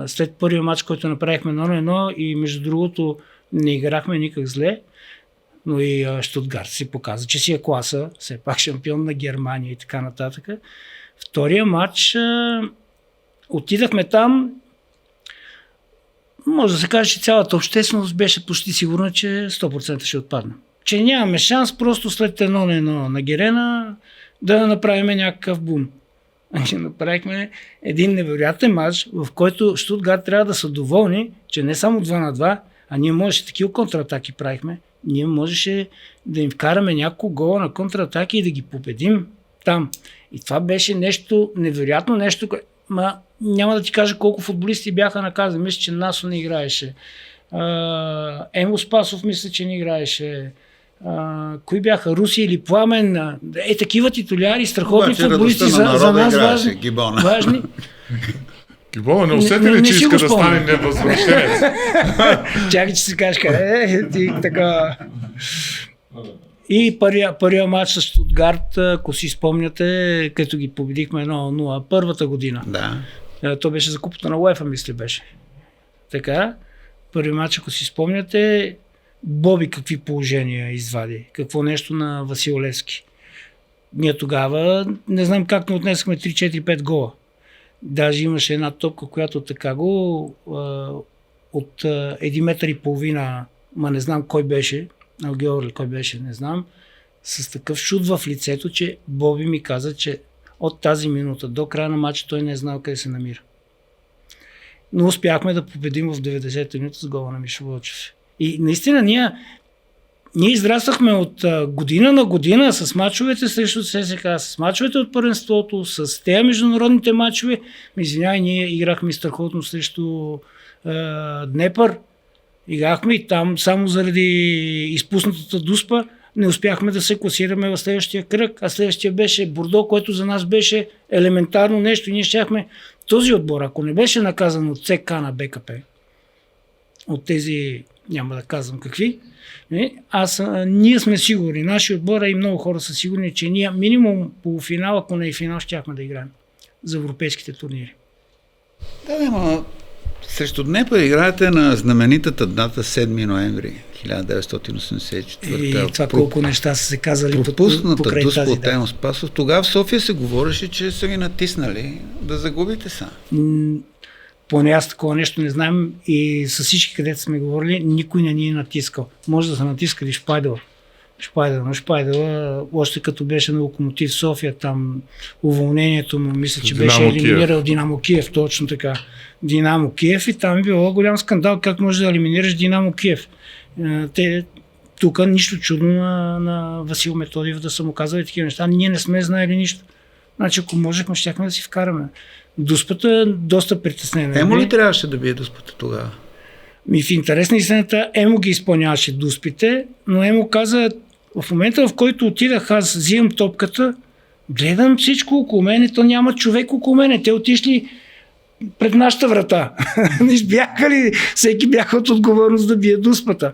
S1: след първия матч, който направихме 0-1 и между другото не играхме никак зле, но и Щутгарт си показа, че си е класа, все пак шампион на Германия и така нататък. Втория матч отидахме там, може да се каже, че цялата общественост беше почти сигурна, че 100% ще отпадне. Че нямаме шанс просто след 1-1 на Герена да направим някакъв бум. Направихме един невероятен матч, в който Щутгарт трябва да са доволни, че не само 2-2, а ние можеше такива контратаки правихме. Ние можеше да им вкараме няколко гола на контратаки и да ги победим там. И това беше нещо невероятно, нещо, няма да ти кажа колко футболисти бяха наказани. Мисля, че Насо не играеше. Емо Спасов мисля, че не играеше. Кои бяха? Руси или Пламен? Такива титуляри, страхотни футболисти за нас важни.
S3: Гибона, не усети ли, че иска да стане невъзвръщенец?
S1: Чакай, че си кажеш къде ти така. И първия матч с Щутгарт, ако си спомняте, като ги победихме 1-0 първата година.
S2: Да.
S1: То беше за купата на УЕФА, мисля беше. Така, първи матч, ако си спомняте, Боби какви положения извади, какво нещо на Васил Левски. Ние тогава не знам как не отнесахме 3-4-5 гола. Даже имаше една топка, която така го от 1,5 метра, ма не знам кой беше, Алгеор ли кой беше, не знам, с такъв шут в лицето, че Боби ми каза, че от тази минута до края на матча той не е знал къде се намира. Но успяхме да победим в 90-та минута с гола на Мишо Вълчев. И наистина ние израствахме от година на година с мачовете срещу ССК, с мачовете от първенството, с тези международните мачове. Извинявай, ние играхме страхотно срещу Днепър. Играхме и там само заради изпуснатата дуспа не успяхме да се класираме в следващия кръг, а следващия беше Бордо, което за нас беше елементарно нещо и ние щяхме този отбор, ако не беше наказан от ЦК на БКП, от тези, няма да казвам какви, ние сме сигурни, нашия отбор и много хора са сигурни, че ние минимум полуфинал, ако не и финал, щяхме да играем за европейските турнири.
S2: Да, срещу Днепър играете на знаменитата дата 7 ноември 1984.
S1: И това колко неща са се казали
S2: покрай тази дата. Тайно Спасов. Тогава в София се говореше, че са ви натиснали да загубите са.
S1: Поне аз такова нещо не знам и с всички, където сме говорили, никой не ни е натискал. Може да са натискали Шпайдела, още като беше на Локомотив София, там уволнението му, мисля, че беше елиминирал Динамо Киев, точно така. Динамо Киев и там било голям скандал, как може да елиминираш Динамо Киев. Тук нищо чудно на Васил Методиев да са му казали такива неща. Ние не сме знаели нищо. Значи, ако можехме, щяхме да си вкараме. Дуспата е доста притеснена.
S2: Емо ли трябваше да бие дуспата тогава?
S1: В интерес на истината, Емо ги изпълняваше дуспите, но Емо каза, в момента в който отидах, аз взимам топката, гледам всичко около мене, то няма човек около мене. Те отишли пред нашата врата. Не бяха ли, всеки бяха от отговорност да бие дуспата.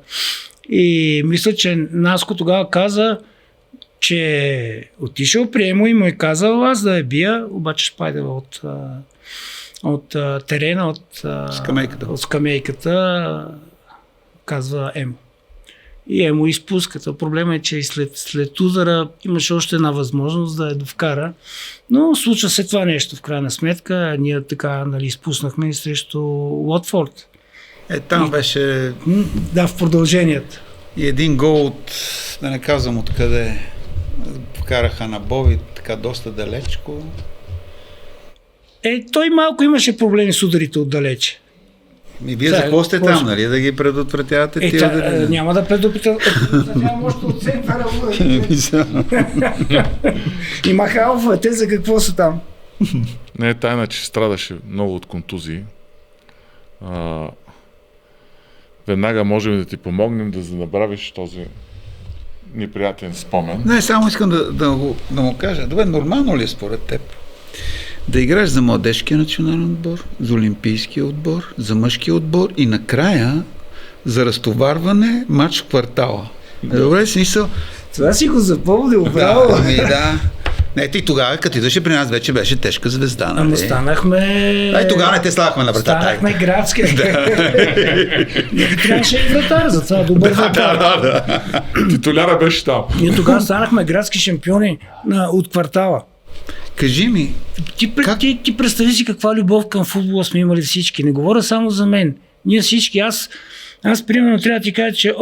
S1: И мисля, че Наско тогава каза, че отишъл при Емо и му е казал аз да я бия, обаче Шпайдела от терена, от скамейката, казва Емо. И Емо изпуската. Проблема е, че и след удара имаше още една възможност да я довкара, но случва се това нещо в крайна сметка. Ние така изпуснахме и срещу Уотфорд.
S2: Там беше...
S1: Да, в продължението.
S2: И един гол от, да не казвам откъде, вкараха на Боби така доста далечко.
S1: Той малко имаше проблеми с ударите отдалече.
S2: Вие за какво сте там, нали? Да ги предотвратявате тия удари?
S1: Няма да предотвратявам още от центъра удари. Има халфа, те за какво са там?
S3: Не е тайна, че страдаше много от контузии. Веднага можем да ти помогнем да забравиш този неприятен спомен.
S2: Не, само искам да му кажа. Добре, нормално ли е според теб да играеш за младежкия национален отбор, за олимпийския отбор, за мъжкия отбор и накрая за разтоварване матч в квартала? Добре, смисъл.
S1: Това си го запомнил, браво.
S2: Да. Не, ти тогава, като идваше при нас, вече беше тежка звезда. Нали?
S1: Ама станахме...
S2: Тогава не те слагахме на вратата.
S1: Станахме градски. Не трябваше и вратар, за това добър вратар.
S3: Да. Титуляра беше там.
S1: Ние тогава станахме градски шампиони от квартала.
S2: Кажи ми,
S1: ти представи си каква любов към футбола сме имали всички. Не говоря само за мен. Ние всички, аз примерно трябва да ти кажа, че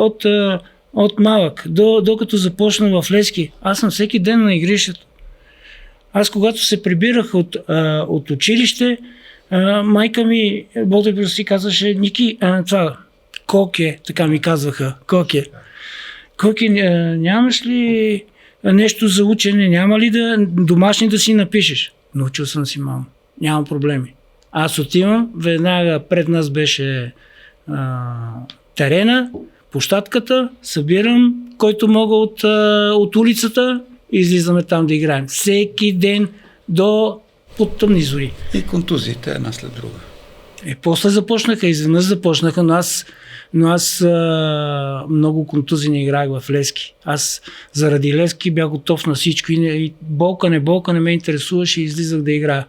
S1: от малък, докато започна в Левски, аз съм всеки ден на игрището. Аз когато се прибирах от училище, майка ми, Бог да прости, казваше, Ники, това, Коке, така ми казваха, Коке, нямаш ли нещо за учене, няма ли домашни да си напишеш? Научил съм си, мамо, нямам проблеми. Аз отивам, веднага пред нас беше терена, площадката, събирам който мога от улицата и излизаме там да играем. Всеки ден до под тъмни зори.
S2: И контузиите една след друга.
S1: После започнаха, изведнъж започнаха, но аз много контузии не играх в Левски. Аз заради Левски бях готов на всичко и болка не ме интересуваше и излизах да играя.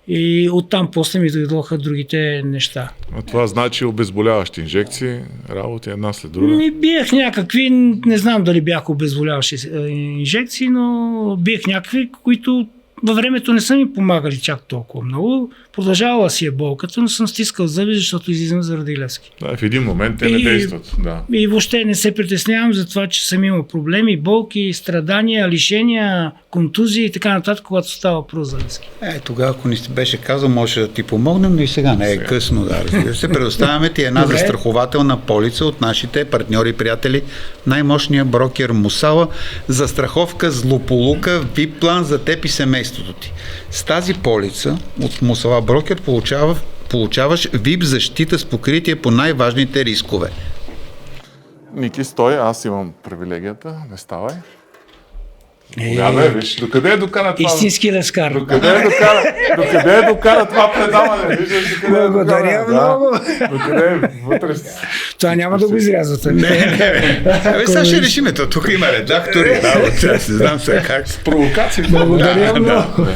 S1: И оттам после ми дойдоха другите неща.
S3: А това значи обезболяващи инжекции, работи една след друга.
S1: Биех някакви, не знам дали бях обезболяващи инжекции, но биех някакви, които във времето не са ми помагали чак толкова много. Продължавала си е болката, но съм стискал зъби, защото излизам заради Левски.
S3: Да, в един момент те не действат. Да.
S1: И въобще не се притеснявам за това, че съм имал проблеми, болки, страдания, лишения, контузии и така нататък, когато става въпрос за Левски.
S2: Тогава, ако ни беше казал, може да ти помогнем, но и сега не е късно. Да, разбира се. Предоставяме ти една застрахователна полица от нашите партньори и приятели, най-мощния брокер Мусала, застраховка злополука, VIP план за теб и семейството ти. С тази полица от Мусала брокер получаваш VIP защита с покритие по най-важните рискове.
S3: Ники, стой, аз имам привилегията, не ставай. Виж, докъде е докара това?
S1: Истински лескар.
S3: Докъде е докара това предаване?
S1: Благодаря много.
S3: Докъде е вътре?
S1: Това няма да го изрязвате.
S2: Сега ще решим, тук има редактори. Не знам сега как.
S3: С провокации.
S1: Благодаря много.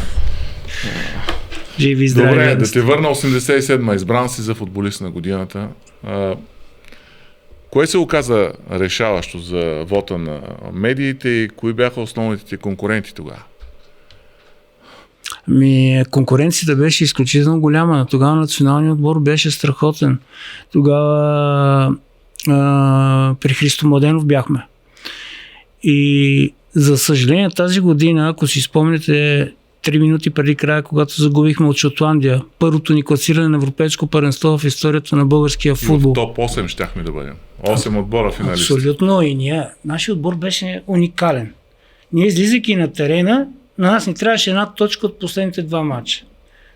S1: Живи и здрави.
S3: Добре, да те върна 87-ма. Избран си за футболист на годината. Кое се оказа решаващо за вота на медиите и кои бяха основните ти конкуренти тогава?
S1: Конкуренцията беше изключително голяма. Тогава националният отбор беше страхотен. Тогава при Христо Младенов бяхме. И за съжаление тази година, ако си спомняте, 3 минути преди края, когато загубихме от Шотландия, първото ни класиране на европейско първенство в историята на българския футбол.
S3: В топ 8 щяхме да бъдем. 8 отбора финалисти.
S1: Абсолютно, и нашия отбор беше уникален. Ние излизайки на терена, на нас ни трябваше една точка от последните 2 мача.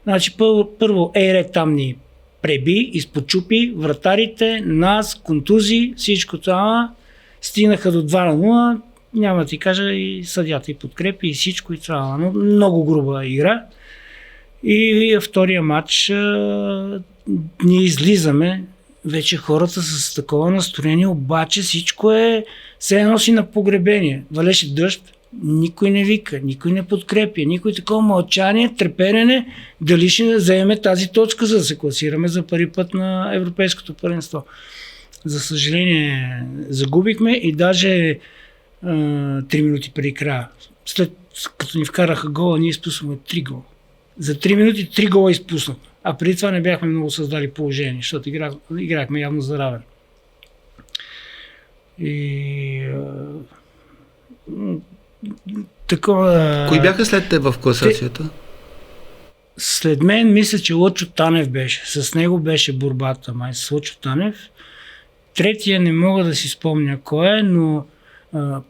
S1: Значи първо Ейрек там ни преби, изпочупи вратарите, нас, контузии, всичко това. Стигнаха до 2-0. Няма да ти кажа, и съдята и подкрепи, и всичко, и това. Но много груба игра. И втория матч ние излизаме, вече хората с такова настроение, обаче всичко е все едно си на погребение. Валеше дъжд, никой не вика, никой не подкрепя, никой такова мълчание, треперене, дали ще вземем тази точка, за да се класираме за първи път на европейското първенство. За съжаление загубихме и даже 3 минути преди края. След като ни вкараха гола, ние изпуснахме 3 гола. За 3 минути 3 гола изпуснахме. А преди това не бяхме много създали положение, защото играхме явно за равен. И такова...
S2: Кои бяха след теб в класацията?
S1: След мен мисля, че Лъчо Танев беше. С него беше борбата май с Лъчо Танев. Третия не мога да си спомня кой е, но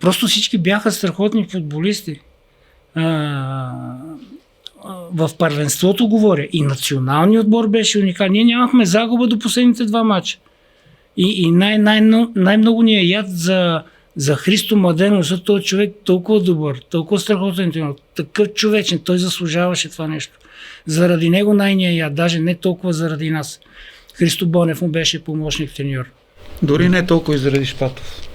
S1: просто всички бяха страхотни футболисти. В първенството говоря. И националният отбор беше уникален. Ние нямахме загуба до последните 2 мача. И най-много ни е яд за Христо Младенов, защото този човек толкова добър, толкова страхотен, такъв човечен, той заслужаваше това нещо. Заради него най-ни е яд, даже не толкова заради нас. Христо Бонев му беше помощник треньор.
S2: Дори не толкова и заради Шпатов.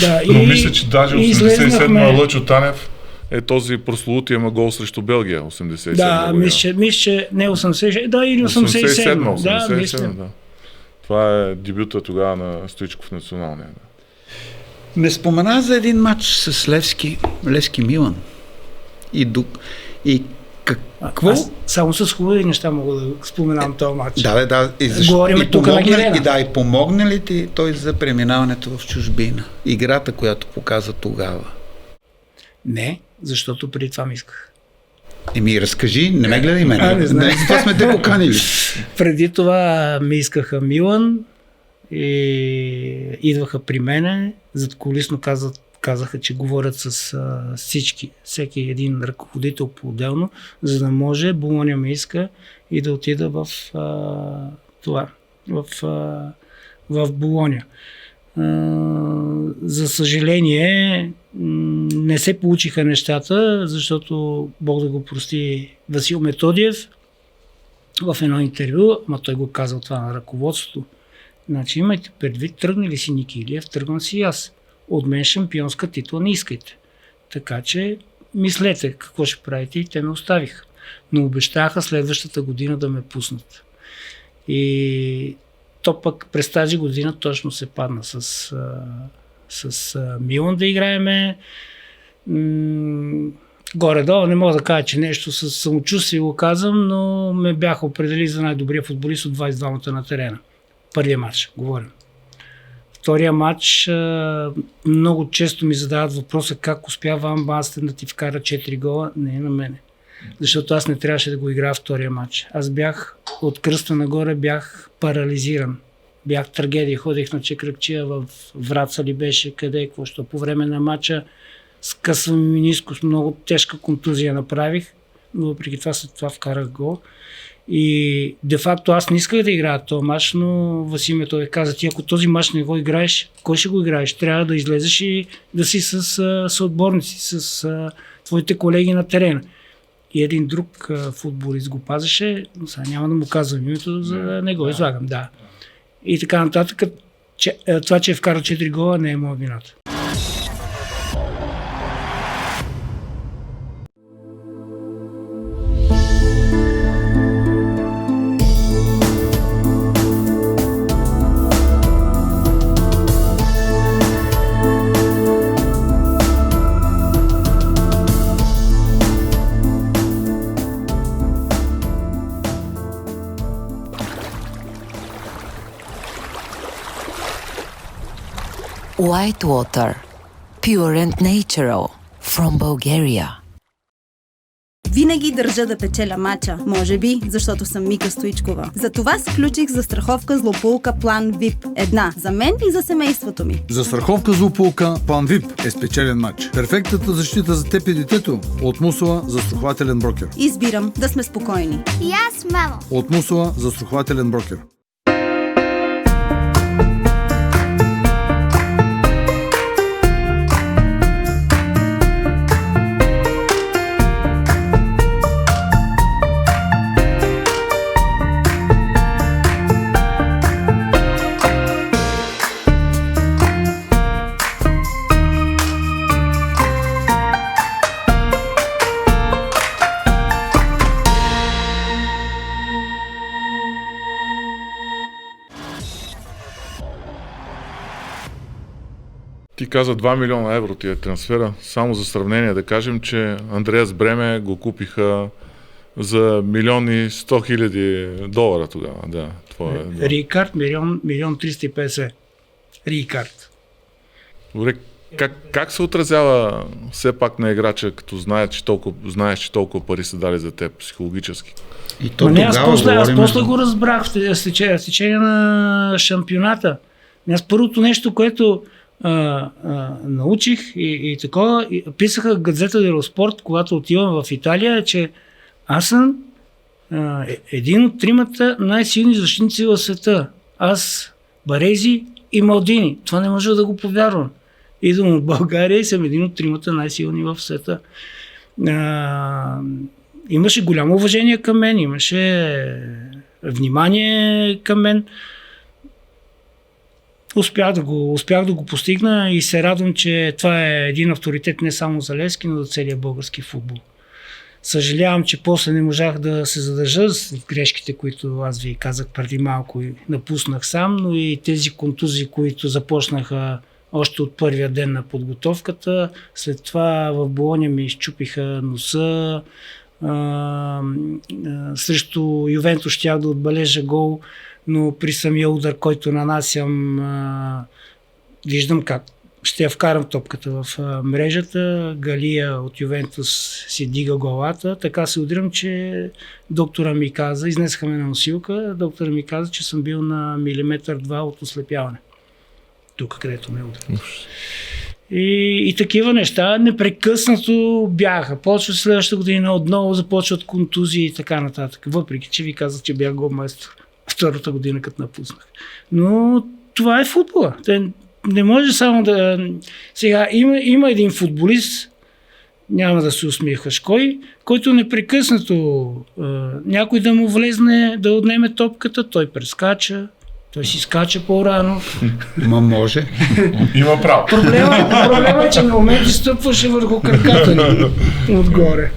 S1: Да,
S3: но мисля, че даже 87-ма Лъчо Танев е този прословутия гол срещу Белгия, 87-ма.
S1: Да, мисля, че не 86, да, или 87-ма.
S3: Да. Това е дебюта тогава на Стоичков в националния. Да.
S2: Не спомена за един матч с Левски Милан. И какво?
S1: Аз само с хубави неща мога да споменам този матч.
S2: Да.
S1: Говорим тук на Герена.
S2: И помогна ли ти той за преминаването в чужбина? Играта, която показа тогава.
S1: Не, защото преди това ми исках.
S2: Разкажи, не ме гледай мен. Не знам. Това сме те поканили. Преди
S1: това ми искаха Милан и идваха при мене, задкулисно казаха, че говорят с всеки един ръководител по-отделно, за да може Болоня ме иска и да отида в Болоня. За съжаление не се получиха нещата, защото Бог да го прости Васил Методиев в едно интервю, той го казал това на ръководството. Значи имайте предвид, тръгне ли си Ники Илиев, тръгвам си аз. От мен шампионска титла не искайте. Така че мислете какво ще правите и те ме оставиха. Но обещаха следващата година да ме пуснат. И то пък през тази година точно се падна с Милан да играеме. Горе-долу не мога да кажа, че нещо с самочувствие го казвам, но ме бяха определили за най-добрия футболист от 22-та на терена. Първия матч, говорим. Втория матч много често ми задават въпроса как успя Ван Бастен да ти вкара 4 гола. Не е на мене. Защото аз не трябваше да го играя втория матч. Аз бях от кръста нагоре, бях парализиран. Бях трагедия, ходих на чекръкчия в Враца ли беше, къде, какво, що по време на матча скъсвам менискус, много тежка контузия направих, но въпреки това след това вкарах гол. И де-факто аз не исках да играя този матч, но Васим той каза, ти ако този матч не го играеш, кой ще го играеш? Трябва да излезеш и да си с съотборници, с твоите колеги на терена. И един друг футболист го пазеше, сега няма да му казвам името, за да не го излагам. Да. И така нататък, това, че е вкарал 4 гола, не е моя вината.
S4: Whitewater. Pure and natural. From Bulgaria.
S5: Винаги държа да печеля мача. Може би, защото съм Мика Стоичкова. Затова сключих застраховка злополука План VIP. Една за мен и за семейството ми.
S6: Застраховка злополука План VIP е спечелен матч. Перфектната защита за теб и детето от Мусула застрахователен брокер.
S5: Избирам да сме спокойни.
S7: И аз, мамо.
S6: От Мусула застрахователен брокер.
S3: Ти каза 2 милиона евро ти е трансфера. Само за сравнение да кажем, че Андреас Бреме го купиха за 1 100 хиляди долара тогава. Да, това е, да.
S1: Рикард, 1 350 000. Рикард.
S3: Добре, как се отразява все пак на играча, като знаеш, че толкова пари са дали за теб психологически?
S2: И то
S1: аз после го разбрах в течение на шампионата. Аз първото нещо, което научих и такова, писаха Газета дело Спорт, когато отивам в Италия, е, че аз съм един от 3 най-силни защитници в света. Аз, Барези и Малдини. Това не може да го повярвам. Идвам от България и съм един от 3 най-силни в света. Имаше голямо уважение към мен, имаше внимание към мен. Успях да го постигна и се радвам, че това е един авторитет не само за Левски, но за целия български футбол. Съжалявам, че после не можах да се задържа с грешките, които аз ви казах преди малко и напуснах сам, но и тези контузии, които започнаха още от първия ден на подготовката. След това в Болоня ми изчупиха носа. Срещу Ювентус щях да отбележа гол, но при самия удар, който нанасям, виждам как ще я вкарам топката в мрежата. Галия от Ювентус си дига главата. Така се удрям, че доктора ми каза, изнесаха ме на носилка, доктора ми каза, че съм бил на 1-2 от ослепяване. Тук, където ме удря. И такива неща непрекъснато бяха. Почва следващата година, отново започват контузии и така нататък. Въпреки, че ви казах, че бях голмайстор втората година, като напуснах. Но това е футбола. Не може само да... Сега има един футболист, няма да се усмихваш кой, който непрекъснато някой да му влезне, да отнеме топката, той прескача, той си скача по-рано.
S2: Може.
S3: Има право.
S1: Проблема е, че на моменти стъпваше върху краката ни отгоре.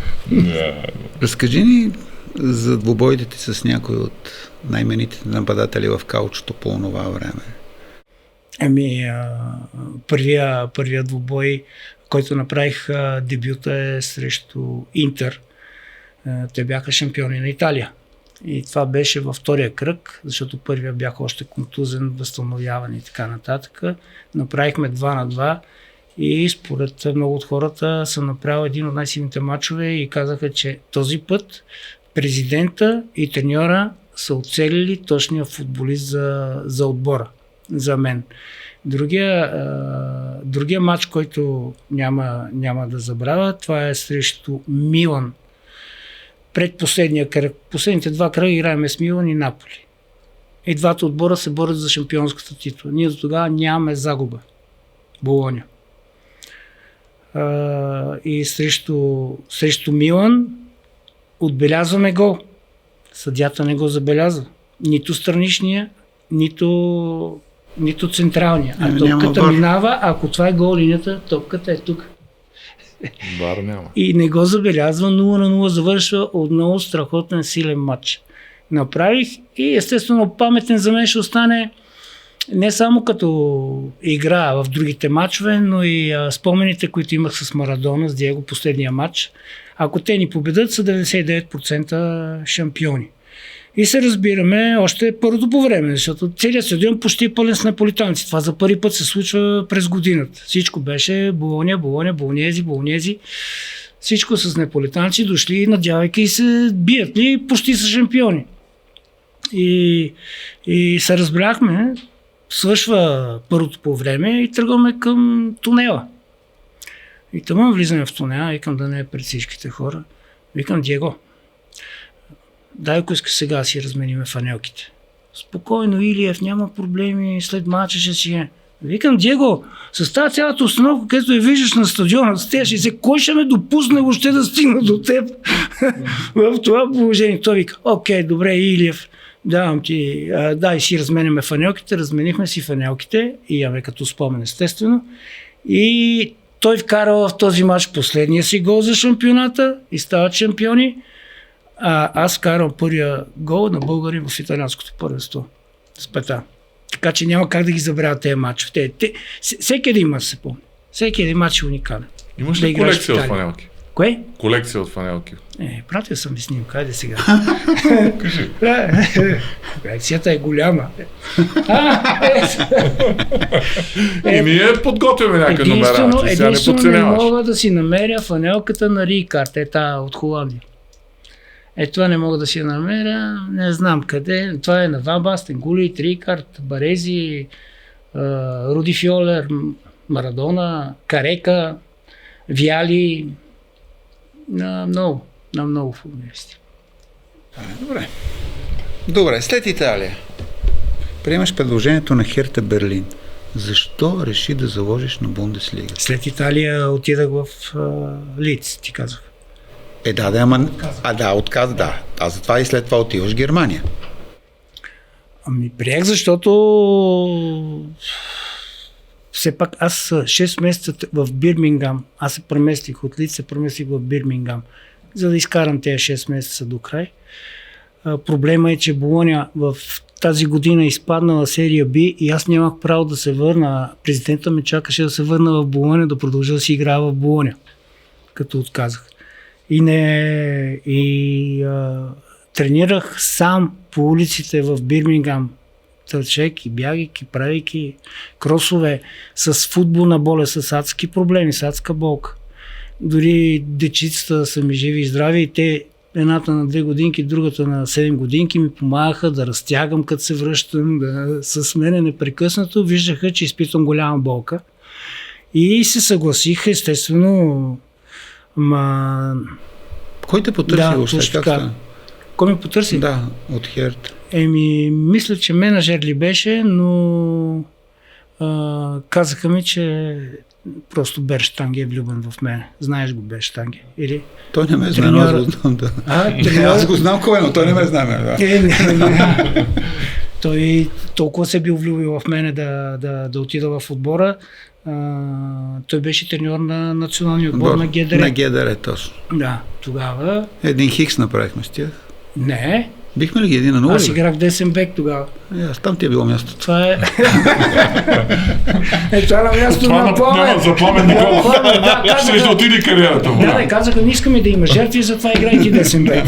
S2: Разкажи ни за двубоите с някой от най-именитите нападатели в каучото по това време.
S1: Първия двубой, който направих дебюта е срещу Интер. Те бяха шампиони на Италия. И това беше във втория кръг, защото първия бях още контузен, възстановяван и така нататък. Направихме 2-2 и според много от хората съм направил един от най-силните матчове и казаха, че този път президента и треньора са оцелили точния футболист за отбора, за мен. Другия матч, който няма да забравя, това е срещу Милан. Пред последния кръг. Последните два кръга играем с Милан и Наполи. И двата отбора се борят за шампионската титла. Ние до тогава нямаме загуба. Болоня. И срещу Милан отбелязваме гол. Съдята не го забеляза. Нито страничния, нито централния. А топката минава, ако това е гол линията, топката е тук.
S3: Бар няма.
S1: И не го забелязва, 0-0 завършва отново страхотен силен матч. Направих и естествено паметен за мен ще остане не само като игра в другите матчове, но и спомените, които имах с Марадона, с Диего, последния матч. Ако те ни победят, са 99% шампиони. И се разбираме още първото по време, защото целият стадион почти е пълен с наполитанци. Това за първи път се случва през годината. Всичко беше Болоня, болонези. Всичко с наполитанци дошли, надявайки и се бият ли, почти са шампиони. И се разбрахме, свършва първото по време и тръгваме към тунела. И тъмън влизаме в тунела, викам да не е пред всичките хора. Викам Диего, дай ако иска сега си размениме фанелките. Спокойно, Илиев, няма проблеми, след мача ще си е. Викам, Диего, с тази цялата установка, където я виждаш на стадиона, с тези се, кой ще ме допусне въобще да стигна до теб в това положение? Той вика, окей, добре, Илиев, давам ти, дай си разменяме фанелките, разменихме си фанелките и имаме като спомен, естествено. И той вкара в този матч последния си гол за шампионата и стават шампиони. Аз вкарам първия гол на българи в италианското първенство с пета. Така че няма как да ги забравя тези матчове. Всеки един мач се помни. Всеки един мач е уникален.
S3: Имаш ли колекция от фанелки?
S1: Кое?
S3: Колекция от фанелки.
S1: Пратил съм ви снимка. Хайде сега.
S3: Кажи.
S1: Колекцията е голяма.
S3: И ние подготвяме някакви номера.
S1: Единствено не мога да си намеря фанелката на Рикард. От Холандия. Това не мога да си намеря, не знам къде. Това е на Ван Бастен, Гулит, Рикард, Барези, Руди Фьолер, Марадона, Карека, Виали, на много футболисти.
S2: Добре, след Италия. Приемаш предложението на Херта Берлин. Защо реши да заложиш на Бундеслига?
S1: След Италия отидах в Лиц, ти казах.
S2: Отказа, да. А затова и след това отиваш в Германия.
S1: Приех, защото все пак аз 6 месеца в Бирмингам, аз се преместих от Лиц, се преместих в Бирмингам, за да изкарам тези 6 месеца до край. Проблема е, че Болоня в тази година изпаднала серия Б и аз нямах право да се върна. Президента ме чакаше да се върна в Болоня, да продължа да си играя в Болоня, като отказах. Тренирах сам по улиците в Бирмингам, търчейки, бягайки, правейки кросове с футболна болест, с адски проблеми, с адска болка. Дори дечицата са ми живи и здрави и те, едната на 2 годинки, другата на 7 годинки ми помагаха да разтягам, като се връщам, с мене непрекъснато. Виждаха, че изпитвам голяма болка. И се съгласих, естествено.
S2: Кой те потърси още?
S1: Кой ме потърси?
S2: Да, от Херт.
S1: Мисля, че менеджер ли беше, но казаха ми, че просто Берштанге е влюбен в мене. Знаеш го Берштанге? Или?
S2: Той не ме знае, аз го знам. Да. Аз го знам кой, но той не ме знае. Да.
S1: Той толкова се бил влюбил в мене да отида в отбора. Той беше треньор на националния отбор на ГДР.
S2: На ГДР, точно.
S1: Да, тогава...
S2: Един хикс направихме с тях.
S1: Не.
S2: Бихме ли ги 1-0?
S1: Аз играх десен бек тогава.
S2: Аз там ти е било мястото.
S1: Това е... Това на място на Пламен.
S3: За Пламен Никола. Ще ще отиде кариерата му.
S1: Да, казаха, не искаме да има жертви, затова играй ти десен бек.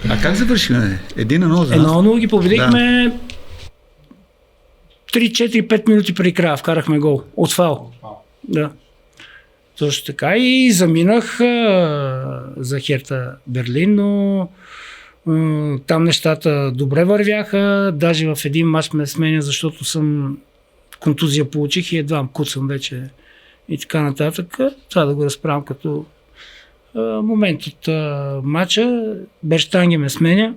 S2: А как завършихме? 1-0 за нас?
S1: 1-0 ги победихме 3-4-5 минути преди края. Вкарахме гол. От фал. Да. Точно така и заминах за Херта Берлин, но там нещата добре вървяха. Даже в един мач ме сменя, защото съм контузия получих и едва куцам вече и така нататък. Това да го разправям като момент от матча. Берштанге ме сменя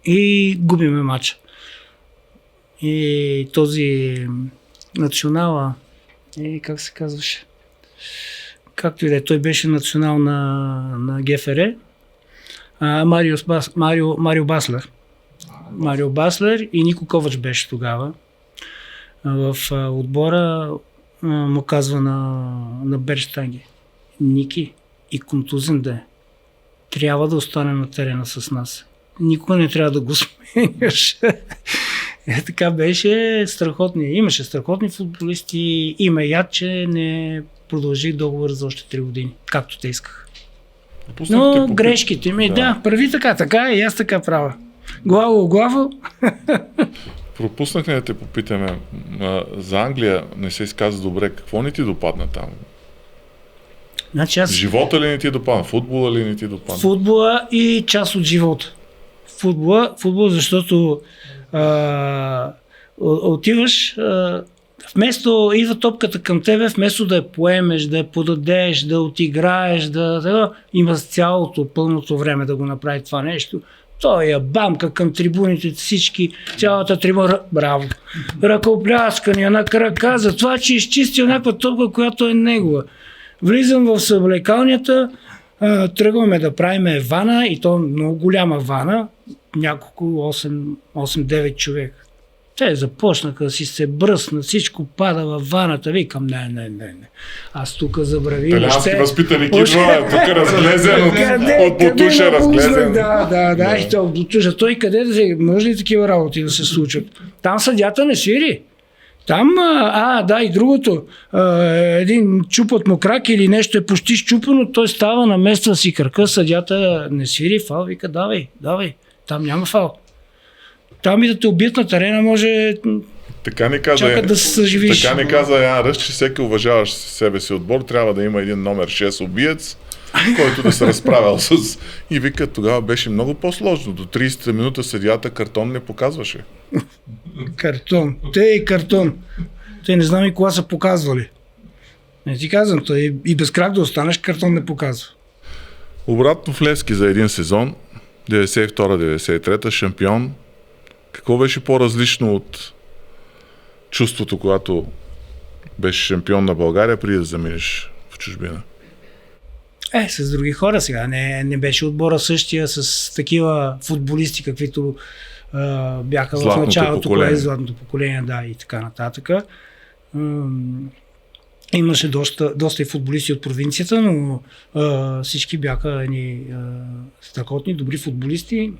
S1: и губиме матча. И този национала, как се казваше? Както и да е, той беше национал на ГФР. Марио Баслер. Марио Баслер и Нико Ковач беше тогава. В отбора му казва на Берштанге: Ники, и контузен да е, трябва да остане на терена с нас. Никога не трябва да го сменяш. Така беше страхотни. Имаше страхотни футболисти. Има яд, че не продължих договор за още 3 години, както те исках. Но грешките ми, да, прави така и аз така правя. Главо.
S3: Пропуснахме да те попитаме. За Англия не се изказа добре. Какво не ти допадна там?
S1: Значи
S3: Живота ли не ти допадна? Футбола ли не ти допадна?
S1: Футбола и част от живота. Футбол, защото отиваш, вместо идва топката към тебе, вместо да я поемеш, да я подадеш, да отиграеш, има цялото пълното време да го направи това нещо. Той я бамка към трибуните, всички, цялата трибуна, браво. Ръкопляскания на крака за това, че изчистил някаква топка, която е негова. Влизам в съблекалнята, тръгваме да правиме вана, и то много голяма вана, няколко 8-9 човека. Те започнаха да си се бръснат, всичко пада във ваната. Викам, не. Аз тук забравих.
S3: Италиански възпитаник идва, тук разглезен от Ботуша, разглезен.
S1: Да, и то от Ботуша. Той къде да се... Може ли такива работи да се случат? Там съдята не свири. Там, и другото, един чупът му крак или нещо е почти щупено, той става, намества си кръка, съдята не свири фал, вика, давай, там няма фал. Там и да те убият на терена може чакат да се съживиш.
S3: Така не каза Ян Ръш, че всеки уважаващ себе си отбор трябва да има един номер 6 убиец, който да се разправял с... И вика, тогава беше много по-сложно. До 30 минута съдията картон не показваше.
S1: Картон. Картон. Те не знам и кога са показвали. Не ти казвам, той и без крак да останеш, картон не показва.
S3: Обратно в Левски за един сезон, 92-93 шампион. Какво беше по-различно от чувството, когато беше шампион на България, преди да заминеш в чужбина?
S1: С други хора сега. Не беше отбора същия с такива футболисти, каквито бяха в началото, златното поколение, да, и така нататък. Имаше доста и футболисти от провинцията, но всички бяха страхотни, добри футболисти.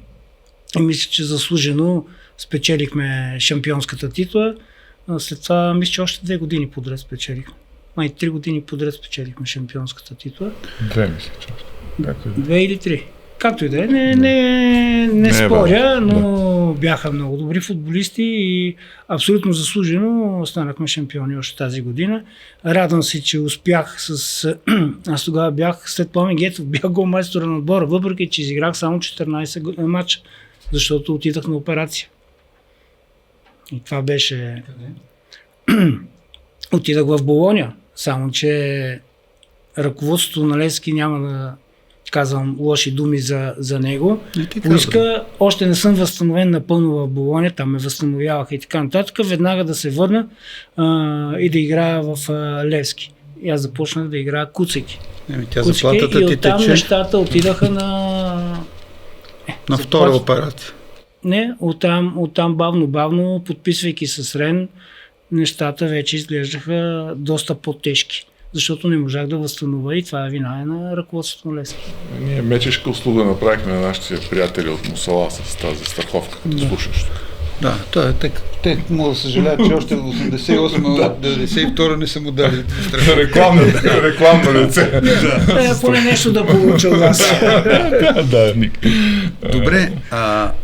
S1: И мисля, че заслужено спечелихме шампионската титла. След това мисля, че още 2 години подред спечелихме. 3 години подред спечелихме шампионската титла.
S3: 2 мисля, че.
S1: 2 или 3. Както и да е, не споря, но бяха много добри футболисти и абсолютно заслужено станахме шампиони още тази година. Радвам се, че успях аз тогава бях, след Пламен Гетов, бях голмайстора на отбора, въпреки че изиграх само 14 матча, защото отидах на операция. И това беше... Отидах в Болония, само че ръководството на Левски, няма да казвам лоши думи за него. Поиска, още не съм възстановен напълно в Болония, там ме възстановяваха и така нататък, веднага да се върна и да играя в Левски. И аз започнах да играя куцайки. И оттам нещата отидаха на
S2: втора операция.
S1: Не, оттам бавно, подписвайки с Рен, нещата вече изглеждаха доста по-тежки. Защото не можах да възстановя и това е вина на ръководството на Левски.
S3: Ние мечешка услуга направихме на нашите приятели от Мусала с тази страховка, като слушаш тук.
S2: Да, те могат да съжаляват, че още в 88-92 не са му дали
S3: Рекламно лице.
S1: Поне нещо да получа от вас.
S3: Да, Ник.
S2: Добре,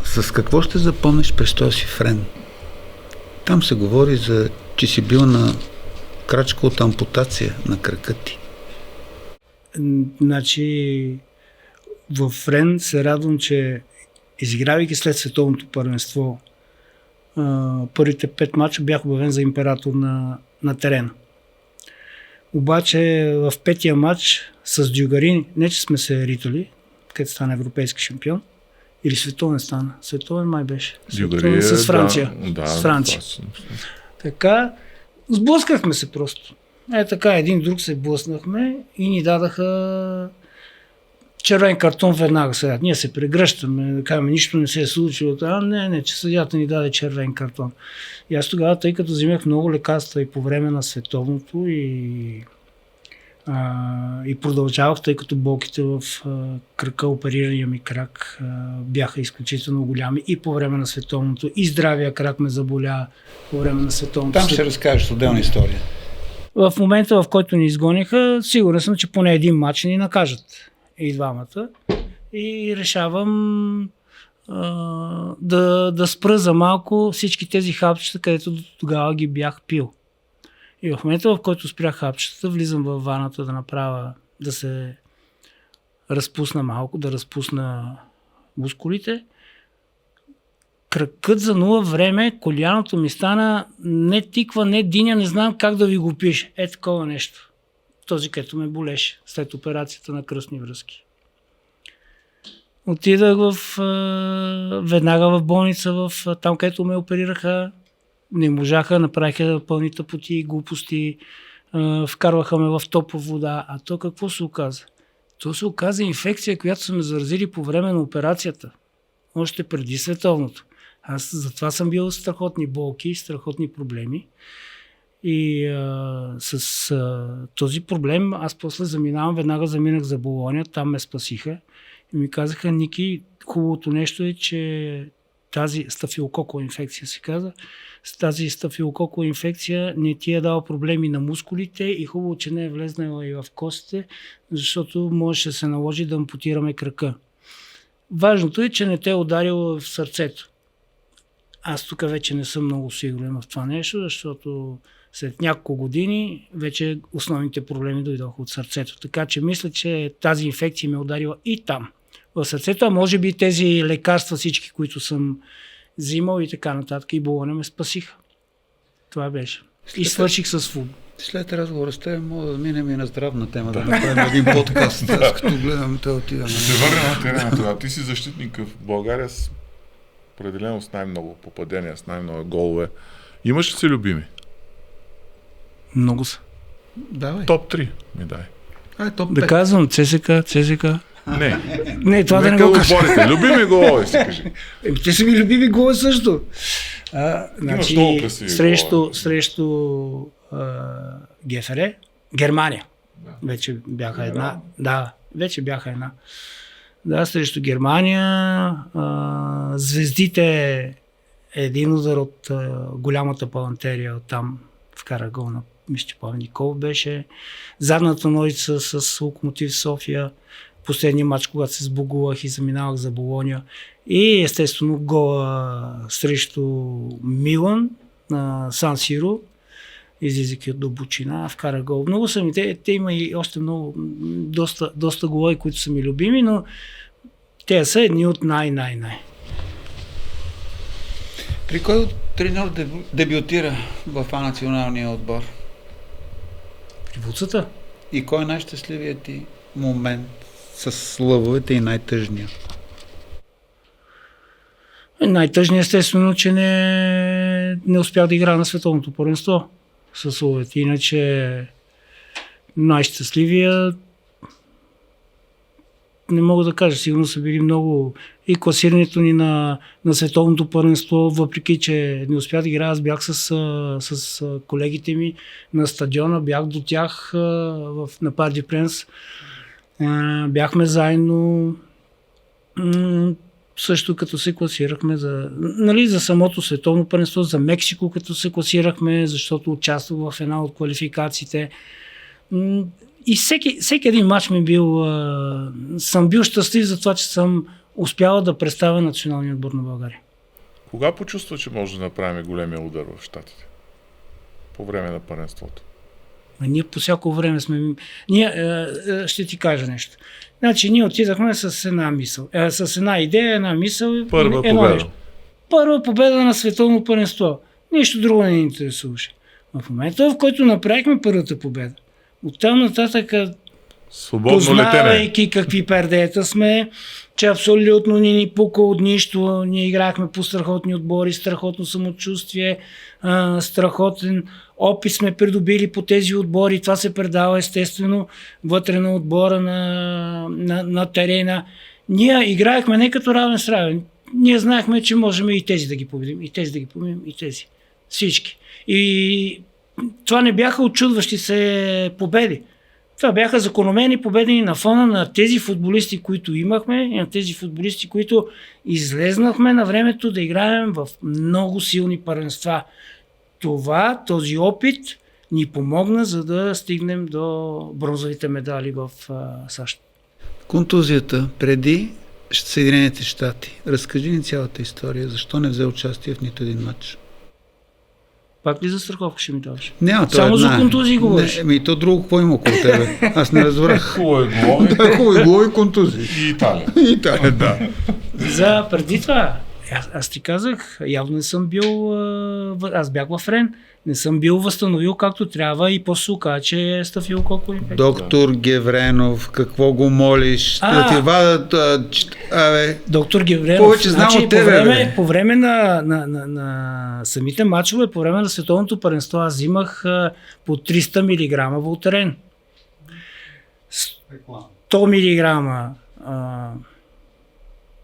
S2: с какво ще запомниш престоя си в Рен? Там се говори че си бил на крачка от ампутация на крака ти.
S1: Значи, в Рен се радвам, че изигравайки след световното първенство, първите 5 мача бях обявен за император на терена. Обаче в 5-тия матч с Дюгарин, не че сме се ритали, където стана европейски шампион, или световен стана. Световен май беше. Световен с Франция. С Франция. Така, сблъскахме се просто. Така, един друг се блъснахме и ни дадаха червен картон веднага сега. Ние се прегръщаме, да кажем, нищо не се е случило. Не, че съдията ни даде червен картон. И аз тогава, тъй като взимах много лекарства и по време на световното и продължавах, тъй като болките в крака, оперирания ми крак бяха изключително голями и по време на световното, и здравия крак ме заболя по време на световното.
S2: Там ще разкажеш отделна история.
S1: В момента, в който ни изгониха, сигурен съм, че поне един мач ни накажат. И двамата. И решавам да спра за малко всички тези хапчета, където до тогава ги бях пил. И в момента, в който спрях хапчетата, влизам във ваната да се разпусна малко, да разпусна мускулите. Кракът за 0 време, коляното ми стана не тиква, не диня, не знам как да ви го пише. Такова нещо. Този, където ме болеше след операцията на кръстни връзки. Отидах веднага в болница, там, където ме оперираха. Не можаха, направиха пълни тъпоти и глупости, вкарваха ме в топла вода. А то какво се оказа? То се оказа инфекция, която са ме заразили по време на операцията. Още преди световното. Аз затова съм бил страхотни болки, страхотни проблеми. И с този проблем аз после веднага заминах за Болония, там ме спасиха и ми казаха: Ники, хубавото нещо е, че тази стафилококова инфекция се каза, с тази стафилококова инфекция не ти е дала проблеми на мускулите и хубаво, че не е влезнала и в костите, защото може да се наложи да ампутираме крака. Важното е, че не те е ударило в сърцето. Аз тук вече не съм много сигурен в това нещо, защото след няколко години вече основните проблеми дойдоха от сърцето. Така че мисля, че тази инфекция ме е ударила и там, в сърцето, а може би тези лекарства, всички, които съм взимал и така нататък, и Болония ме спасиха. Това беше. И свърших с футбол.
S2: След разговора с теб мога да минем и на здравна тема, да направим един подкаст. Аз като гледам, те отиваме.
S3: Ще се върнем на терена тогава. Ти си защитник в България с определено с най-много попадения, с най-много голове. Имаш ли си любими?
S1: Много са.
S2: Давай.
S3: Топ 3 ми дай.
S2: Топ 5.
S1: Да казвам ЦСК. Не, това да не го кажа.
S3: Любими голове, си кажи.
S1: Те са ми любими голове също. Значи, срещу ГФР, Германия. Вече бяха една. Да, вече бяха една. Да, срещу Германия. Звездите, един удар от голямата палантерия оттам вкара гол на Павел Никол беше. Задната ножица с Локомотив София. Последния матч, когато се сбогувах и заминавах за Болония. И естествено гола срещу Милан на Сан Сиро. Излизайки от дълбочина, вкара гол. Много са ми. Те има и още много, доста голови, които са ми любими, но те са едни от най.
S2: При кой треньор дебютира в националния отбор?
S1: При Вуцата.
S2: И кой е най-щастливият ти момент с лъвовете и най-тъжния?
S1: Най-тъжният естествено, че не успях да игра на световното първенство с лъвовете. Иначе най-щастливия не мога да кажа, сигурно са били много и класирането ни на световното първенство, въпреки че не успях да играя, аз бях с колегите ми на стадиона, бях до тях на Парк дю Пренс, бяхме заедно, също като се класирахме за самото световно първенство, за Мексико като се класирахме, защото участвах в една от квалификациите. И всеки един мач съм бил щастлив за това, че съм успял да представя националния отбор на България.
S3: Кога почувства, че може да направим големия удар в Щатите? По време на първенството?
S1: Ние по всяко време сме... ще ти кажа нещо. Значи, ние отидахме с една мисъл. С една идея, една мисъл.
S3: Първа победа.
S1: Първа победа на световно първенство. Нищо друго не ни интересуваше. В момента, в който направихме първата победа, оттам нататък, познавайки какви пердета сме, че абсолютно ни пука от нищо, ние играхме по страхотни отбори, страхотно самочувствие, страхотен опит сме придобили по тези отбори. Това се предава естествено вътре на отбора, на терена. Ние играехме не като равен с равен. Ние знаехме, че можем и тези да ги победим, и тези да ги победим, и тези. Всички. И това не бяха очудващи се победи. Това бяха закономерни победи на фона на тези футболисти, които имахме, и на тези футболисти, които излезнахме на времето да играем в много силни първенства. Този опит ни помогна, за да стигнем до бронзовите медали в САЩ.
S2: Контузията преди Съединените щати. Разкажи ни цялата история. Защо не взе участие в нито един матч?
S1: Пак ли за страховка ще ми даваш?
S2: Няма,
S1: само за контузии говориш.
S2: То друго какво има около тебе? Аз не разбрах.
S3: Хубави голови.
S2: Хубави голови контузии.
S3: И Италия.
S2: Италия, да.
S1: Преди това, аз ти казах, явно не съм бил, аз бях в Рен, не съм бил възстановил както трябва и после оказа, че е стафилококова инфекция.
S2: Доктор Гевренов, какво го молиш? Да ти вадат...
S1: Доктор Гевренов,
S2: повече знам от тебе,
S1: по време на самите мачове, по време на световното първенство, аз взимах по 300 мг волтарен. 100 мг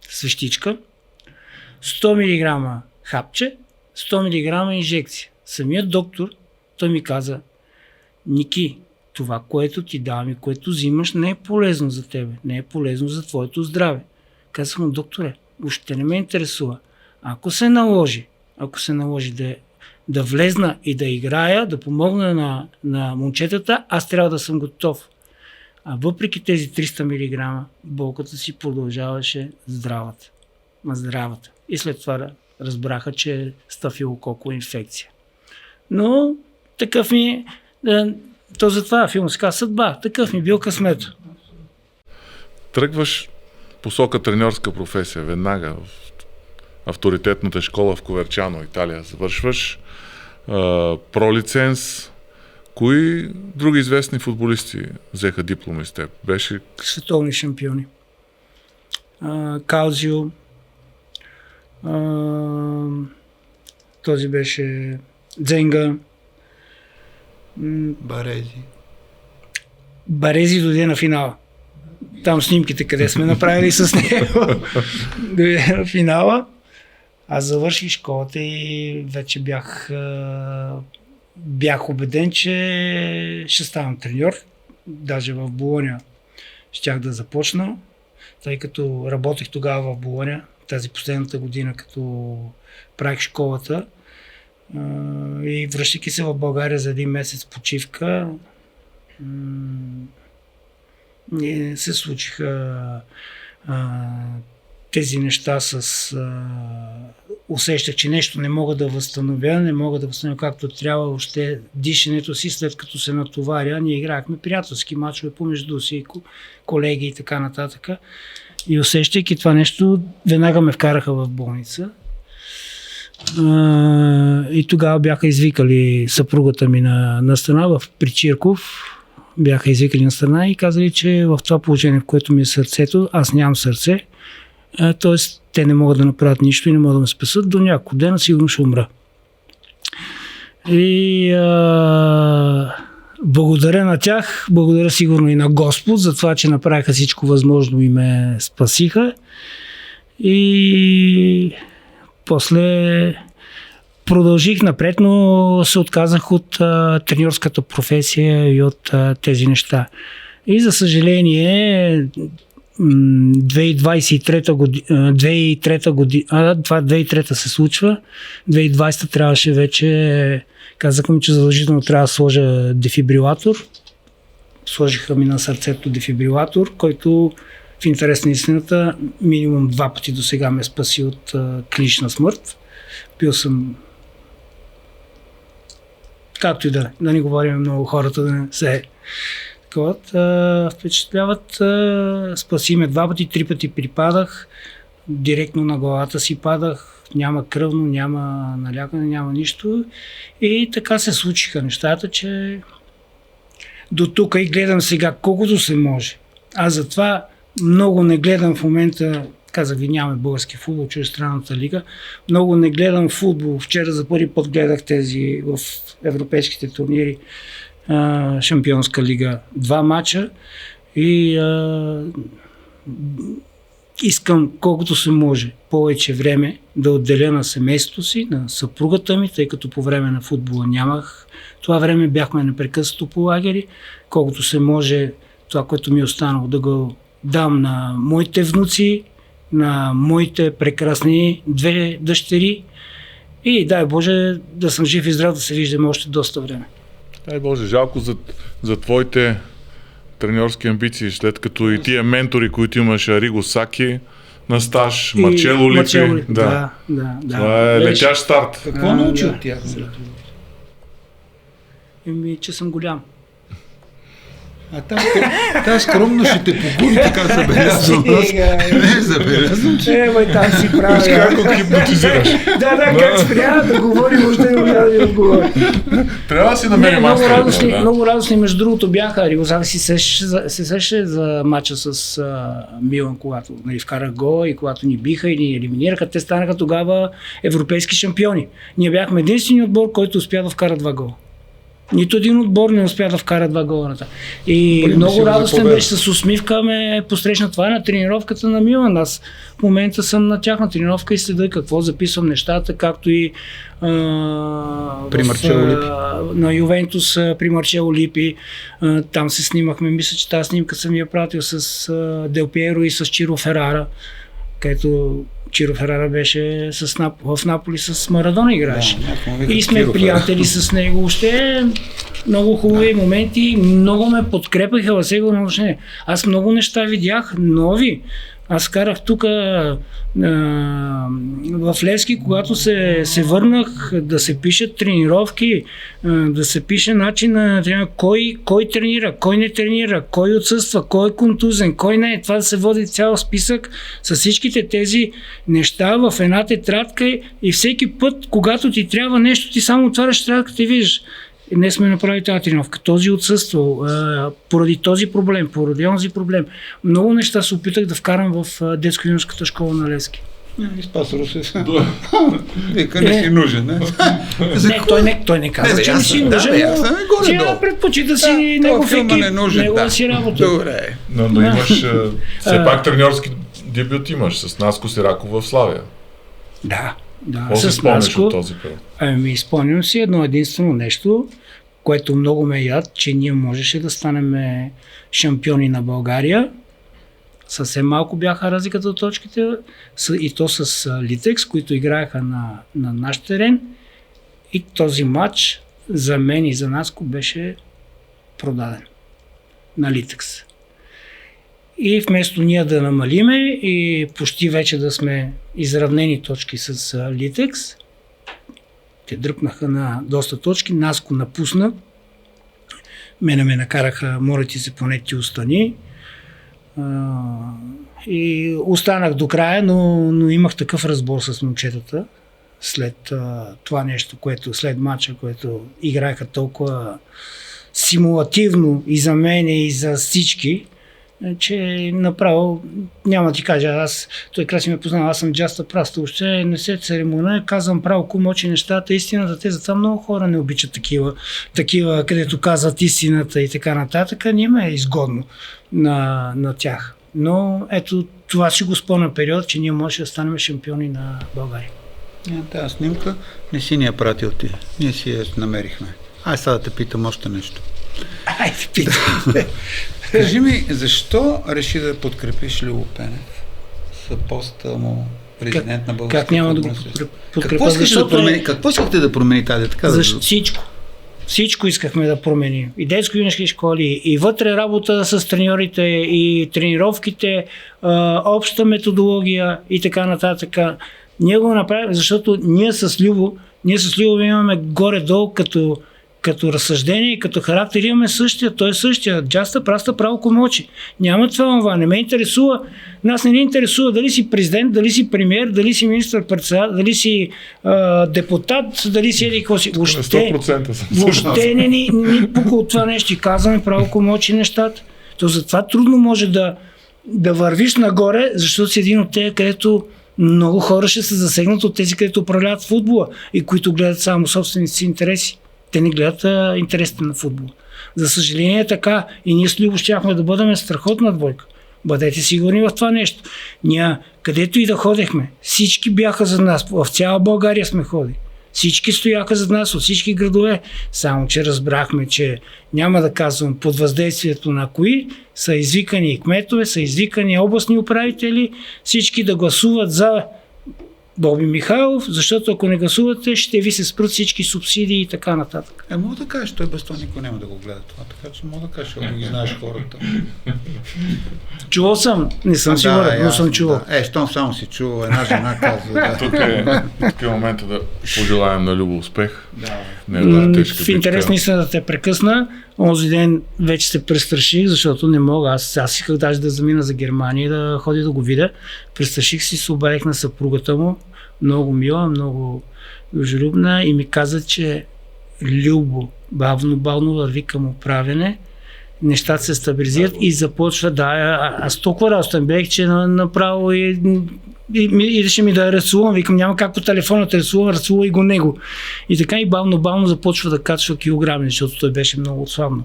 S1: свещичка, 100 мг хапче, 100 мг инжекция. Самият доктор, той ми каза: Ники, това, което ти давам и което взимаш, не е полезно за тебе, не е полезно за твоето здраве. Казах му: докторе, въобще не ме интересува. Ако се наложи да влезна и да играя, да помогна на момчетата, аз трябва да съм готов. А въпреки тези 300 мг, болката си продължаваше здравата. И след това разбраха, че е стафилококова инфекция. Но такъв ми... То затова филм се казва съдба. Такъв ми бил късмет.
S3: Тръгваш посока треньорска професия веднага в авторитетната школа в Коверчано, Италия. Завършваш пролиценз. Кои други известни футболисти взеха дипломи с теб? Беше...
S1: Световни шампиони. Каузио. Този беше Дзенга. Барези дойде на финала. Там снимките, къде сме направили с него. Дойде на финала. Аз завърших школата и вече бях убеден, че ще ставам треньор. Даже в Болоня щях да започна, тъй като работех тогава в Болоня, тази последната година, като правих школата. И връщайки се в България за един месец почивка, се случиха тези неща усещах, че нещо не мога да възстановя както трябва още дишането си, след като се натоваря. Ние играхме приятелски мачове помежду си, колеги и така нататък. И усещайки това нещо, веднага ме вкараха в болница. И тогава бяха извикали съпругата ми на страна при Чирков. Бяха извикали на страна и казали, че в това положение, в което ми е сърцето, аз нямам сърце, т.е. те не могат да направят нищо и не могат да ме спасат. До няколко дена сигурно ще умра. И благодаря на тях, благодаря сигурно и на Господ за това, че направиха всичко възможно и ме спасиха. И после продължих напред, но се отказах от треньорската професия и от тези неща. И за съжаление 2023 година, това 2003 се случва, 2020 трябваше вече, казаха ми, че задължително трябва да сложа дефибрилатор. Сложиха ми на сърцето дефибрилатор, който в интерес на истината минимум 2 пъти до сега ме спаси от клинична смърт. Бил съм, както и да не говорим много хората да не се впечатляват. Спаси ме 2 пъти, 3 пъти припадах, директно на главата си падах, няма кръвно, няма налягане, няма нищо. И така се случиха нещата, че до тук и гледам сега колкото се може. Аз затова много не гледам в момента, казах ви, нямаме български футбол, чуждестранната лига, много не гледам футбол. Вчера за първи път гледах тези в европейските турнири, Шампионска лига, 2 мача и искам колкото се може повече време да отделя на семейството си, на съпругата ми, тъй като по време на футбола нямах това време, бяхме непрекъснато по лагери, колкото се може това, което ми е останало, да го дам на моите внуци, на моите прекрасни 2 дъщери и дай Боже да съм жив и здрав, да се виждаме още доста време.
S3: Дай Боже, жалко за твоите треньорски амбиции, след като и тия ментори, които имаш, Ариго Саки, на стаж, Марчело Липи.
S1: Да.
S3: Това е летящ старт.
S2: Какво научи от тях?
S1: Че съм голям.
S2: А тази скромно ще те погуби, така забелязвам. Не забелязвам, че...
S1: Там си правя.
S3: Как го хипнотизираш?
S1: Да, как спря да говорим, още не можа да отговори.
S3: Трябва да си намерим мастер.
S1: Много радостни, между другото бяха. Ригозак се сеше за матча с Милан, когато вкарах гола и когато ни биха и ни елиминираха. Те станаха тогава европейски шампиони. Ние бяхме единственият отбор, който успя да вкара 2 гола. Нито един отбор не успя да вкара 2 гола. И много радостен беше, с усмивка ме посрещна това на тренировката на Милан. Аз в момента съм на тяхна тренировка и следа какво записвам нещата, както и на Ювентус при Марчело Липи. Там се снимахме. Мисля, че тази снимка съм я пратил с Дел Пиеро и с Чиро Ферара, където Чиро Ферара беше в Наполи с Марадона играеше. И сме приятели с него. Още много хубави моменти, много ме подкрепаха във всеки отношение. Аз много неща видях, нови. Аз карах тук в Левски, когато се върнах да се пишат тренировки, да се пише начин на тренировка, кой тренира, кой не тренира, кой отсъства, кой е контузен, кой не е. Това да се води цял списък с всичките тези неща в една тетрадка и всеки път, когато ти трябва нещо, ти само отваряш тетрадката и виждаш. Днес сме направили тази тренировка. Този отсъствал поради този проблем, поради онзи проблем. Много неща се опитах да вкарам в детско-юношеската школа на Левски.
S2: Спас Русев. Вика, не си нужен.
S1: Не, той не каза, че не си нужен. Тя предпочита си негов екип, негова си работа.
S2: Добре.
S3: Но имаш, все пак треньорски дебют имаш с Наско Сираков в Славия.
S1: Да.
S3: Какво си спомняш от този период?
S1: Спомням си едно единствено нещо, което много ме яд, че ние можеше да станем шампиони на България. Съвсем малко бяха разликата от точките и то с Литекс, които играеха на наш терен. И този матч за мен и за Наско беше продаден на Литекс. И вместо ние да намалиме и почти вече да сме изравнени точки с Литекс, те дръпнаха на доста точки, Наско напусна, ме накараха, моля ти се, поне ти остани. И останах до края, но имах такъв разбор с момчетата след това нещо, което след матча, което играеха толкова симулативно и за мен и за всички, че направо, няма да ти кажа, той Краси ме познава, аз съм джаста праста, въобще не се церемоня, казвам право, мочи нещата, истината, те затова много хора не обичат такива, където казват истината и така нататък, няма е изгодно на тях. Но ето това си го спомня период, че ние може да станем шампиони на България.
S2: Тази снимка не си ни я пратил ти, ние си я намерихме. Сега да те питам още нещо.
S1: Айде, питам.
S2: Кажи ми, защо реши да подкрепиш Любо Пенев за поста му президент на Българския?
S1: Как няма да го подкрепя?
S2: Какво искахте да промени тази така?
S1: Всичко. Всичко искахме да променим. И детско-юношески школи, и вътре работа с треньорите, и тренировките, обща методология и така нататък. Ние го направим, защото ние с Любо имаме горе-долу като разсъждение и като характер имаме същия, той е същия. Джаста, праста, право комочи. Няма това, не ме интересува. Нас не ни интересува дали си президент, дали си премиер, дали си министър-председател, дали си депутат, дали си еди какво си. Въобще не ни пука от това нещо и казваме право комочи нещата. То затова трудно може да вървиш нагоре, защото си един от тези, където много хора ще се засегнат от тези, където управляват футбола и които гледат само собствените си интереси. Те не гледат интересите на футбола. За съжаление е така. И ние с Любо щяхме да бъдем страхотна двойка. Бъдете сигурни в това нещо. Ние, където и да ходехме, всички бяха за нас. В цяла България сме ходили. Всички стояха зад нас от всички градове. Само, че разбрахме, че няма да казвам под въздействието на кои, са извикани и кметове, са извикани областни управители, всички да гласуват за Боби Михайлов, защото ако не гласувате, ще ви се спрат всички субсидии и така нататък.
S2: Мога да кажеш, той без това никой няма да го гледа това, така че мога да кажеш, ако ги знаеш хората.
S1: Чувал съм, не съм сигурен, но съм чувал.
S2: Щом само си чувал, една жена казва.
S3: Тук е момента да пожелаем на Любо успех.
S1: В интерес наистина да те прекъсна. Онзи ден вече се престраших, защото не мога. Аз исках даже да замина за Германия и да ходя да го видя. Престраших се обадих на съпругата му. Много мила, много дружелюбна и ми каза, че Любо бавно върви към оправяне. Нещата се стабилизират и започва аз толкова радостен бех, че направо идеше ми да рисувам, викам няма как по телефона да рисува и го него. И така и бавно започва да качва килограми, защото той беше много отслабно.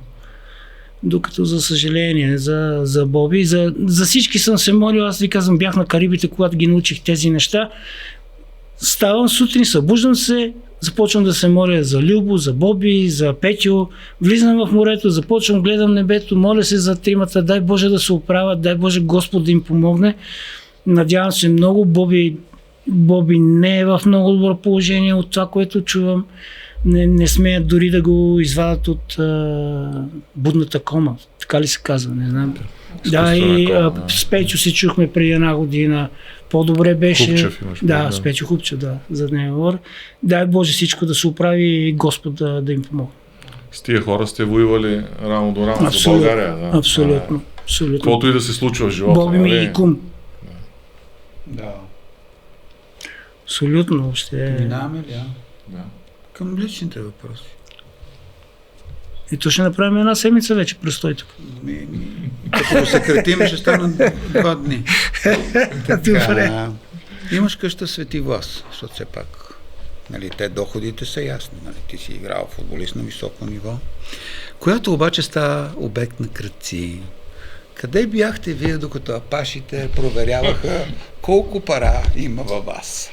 S1: Докато за съжаление за Боби, за всички съм се молил, аз ви казвам, бях на Карибите, когато ги научих тези неща. Ставам сутрин, събуждам се, започвам да се моля за Любо, за Боби, за Петю, влизам в морето, започвам, гледам небето, моля се за тримата, дай Боже да се оправят, дай Боже Господ да им помогне. Надявам се много. Боби не е в много добро положение от това, което чувам. Не смеят дори да го извадат от будната кома. Така ли се казва? Не знам. С Петю се чухме преди една година. По-добре беше.
S3: Хупчев имаш.
S1: С Петю Хупчев, за нея говоря. Дай Боже всичко да се оправи и Господ да им помогне.
S3: С тия хора сте воювали рамо до рамо за България. Да?
S1: Абсолютно.
S3: Каквото и да се случва в живота.
S1: Боби ми и кум.
S2: Да.
S1: Абсолютно.
S2: Минаваме ли? Към личните въпроси.
S1: И то ще направим една седмица вече престой тук.
S2: Като го съкратим, ще станат 2 дни. Така, имаш къща Свети Влас, защото все пак те доходите са ясни. Ти си играл футболист на високо ниво, която обаче става обект на кръци. Къде бяхте вие, докато апашите проверяваха колко пара има във вас?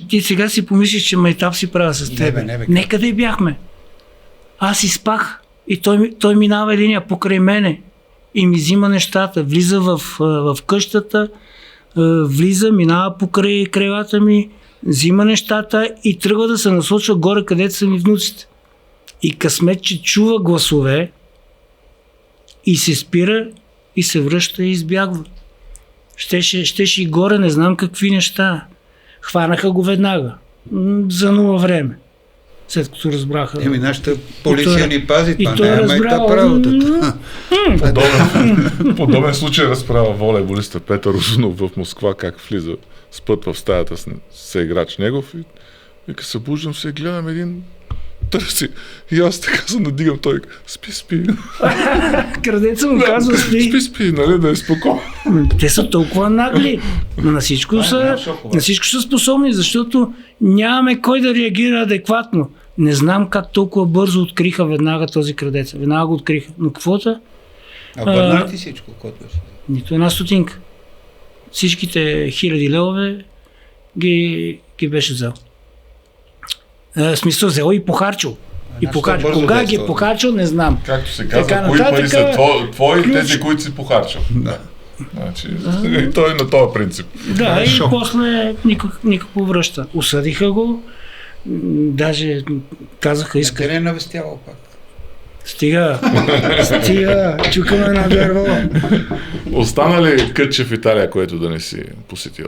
S1: Ти сега си помислиш, че майтап си правя с теб. Не, къде бяхме? Аз изпах и той минава линия покрай мене и ми взима нещата. Влиза в къщата, минава покрай крилата ми, взима нещата и тръгва да се насочва горе, където са ми внуците. И късмет, че чува гласове и се спира и се връща и избягва. Щеше и горе, не знам какви неща. Хванаха го веднага. За 0 време. След като разбраха.
S2: Нашата полиция ни пази, това
S1: не е
S2: майтап работата.
S3: Подобен случай разправя волейболиста Петър Озунов в Москва, как влиза с път в стаята с играч негов и събуждам се, гледам един търси. И аз така се надигам, той спи.
S1: Крадеца му казва
S3: Спи, нали, да е спокойно.
S1: Те са толкова нагли, но на всичко са способни, защото нямаме кой да реагира адекватно. Не знам как толкова бързо откриха веднага този крадец. Веднага го откриха. Но каквото?
S2: Върна ли ти всичко, което беше?
S1: Нито една стотинка. Всичките 1000 левове ги беше взел. В смисъл, взел и похарчил. Кога ги е похарчил, не знам.
S3: Както се казва, кои пари са твои, тези, които си похарчил.
S2: Да.
S3: Значи, и той на този принцип.
S1: Да, и после никакво връща. Осъдиха го, даже казаха иска.
S2: Не навестявал пак.
S1: Стига, чукаме една вярва.
S3: Остана ли кътче в Италия, което да не си посетил?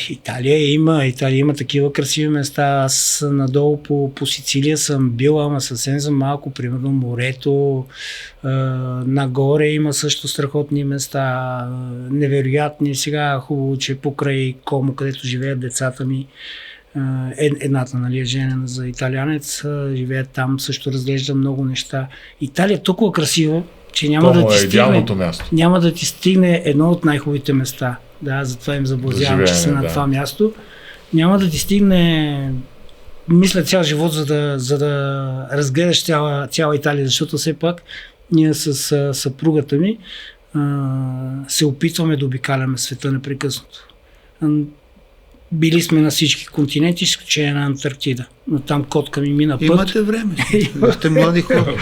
S1: Италия има такива красиви места. Аз надолу по Сицилия съм бил, ама съвсем за малко, примерно морето, нагоре има също страхотни места, невероятни. Сега хубаво, че покрай Комо, където живеят децата ми, едната, нали, е женена за италианец, живеят там, също разглежда много неща. Италия е толкова красива, че няма да ти стигне едно от най-хубавите места. Да, затова им заблазявам, че са на това място. Няма да ти стигне, мисля, цял живот, за да разгледаш цяла Италия, защото все пак ние с съпругата ми се опитваме да обикаляме света непрекъснато. Били сме на всички континенти, изключение на Антарктида. Но там котка ми мина път.
S2: Имате време. Сте млади хора.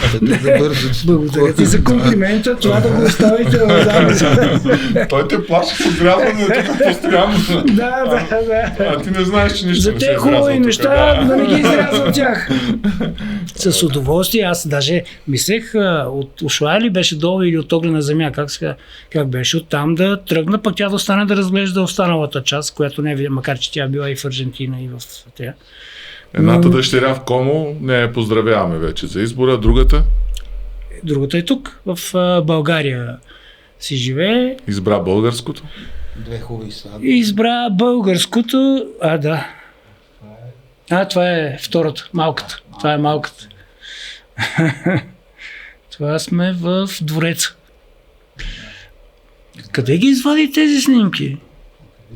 S1: Благодаря ти за комплимента. Това да го оставите в записа.
S3: Той те плаши с отрязване тук постоянно.
S1: Да.
S3: А ти не знаеш, че нищо
S1: за
S3: не се
S1: те хубави неща да не ги изрязвам тях.
S3: Да.
S1: С удоволствие. Аз даже мислех от Ушуая ли беше долу или от Огнена земя. Как беше оттам да тръгна, пък тя да остане да разглежда останалата част, която не е, макар че тя била и в Аржентина и в тя.
S3: Едната дъщеря в Комо, не я поздравяваме вече за избора, другата?
S1: Другата е тук, в България си живее.
S3: Избра българското?
S2: Две хубави сватби.
S1: Избра българското, да. Това е втората, малката. Това е малката. Това сме в двореца. Къде ги извади тези снимки?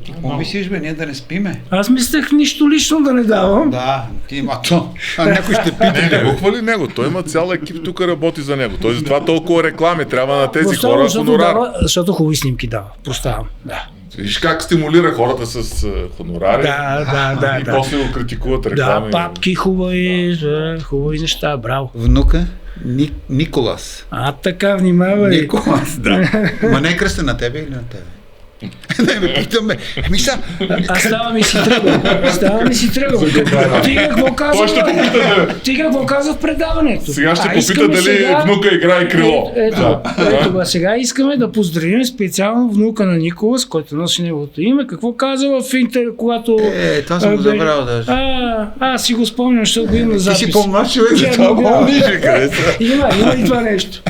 S2: Какво мислиш, бе, ние да не спиме?
S1: Аз мислех нищо лично да не давам.
S2: Да, ти има то. Някой ще пита.
S3: Не го хвали него. Той има цял екип тук работи за него. Той затова толкова реклами трябва на тези хора хонорар.
S1: Защото хубави снимки дава. Прощавам. Да.
S3: Виж как стимулира хората с хонорари.
S1: Да.
S3: И после го критикуват реклами.
S1: Да, папки хубави неща. Браво.
S2: Внука Николас.
S1: Така, внимавай.
S2: Николас, да. Ма не е кръстен на тебе или на тебе? Не ме питаме.
S1: Аз ставам и си тръгвам. Ти какво казва в предаването?
S3: Сега ще попита дали внука играе крило.
S1: Ето, сега искаме да поздравим специално внука на Николас, който носи неговото име. Какво казва в Интер, когато...
S2: Това съм го забрал даже.
S1: Аз си го спомням, защото го има на запис.
S2: Ти си по-млад човек, за това помниш, къде са.
S1: Има и това нещо.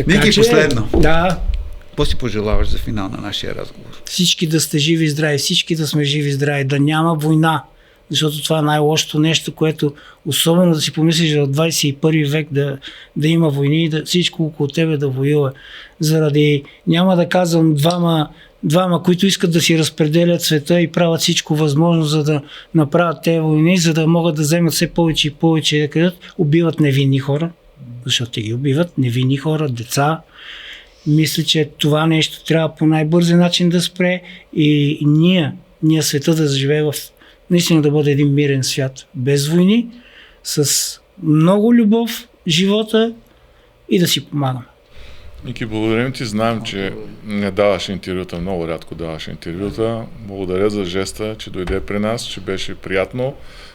S2: Ники, последно.
S1: Да.
S2: Какво си пожелаваш за финал на нашия разговор?
S1: Всички да сте живи и здрави, всички да сме живи и здрави, да няма война, защото това е най-лошото нещо, което особено да си помислиш в 21 век да има войни и всичко около тебе да воюва. Заради, няма да казвам двама, които искат да си разпределят света и правят всичко възможно, за да направят тези войни, за да могат да вземат все повече и повече, да къдат, убиват невинни хора, защото те ги убиват, невинни хора, деца. Мисля, че това нещо трябва по най-бързия начин да спре и ние света да заживее наистина да бъде един мирен свят, без войни, с много любов, живота и да си помагаме.
S3: Ники, благодарим ти. Знаем, че не даваш интервюта, много рядко даваш интервюта. Благодаря за жеста, че дойде при нас, че беше приятно.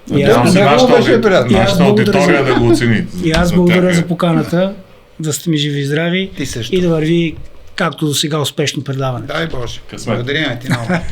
S3: Надявам се нашата аудитория да го оцени.
S1: И аз благодаря за поканата, да сте ми живи и здрави и да върви както до сега успешно предаване.
S2: Дай Боже. Благодаря ти много.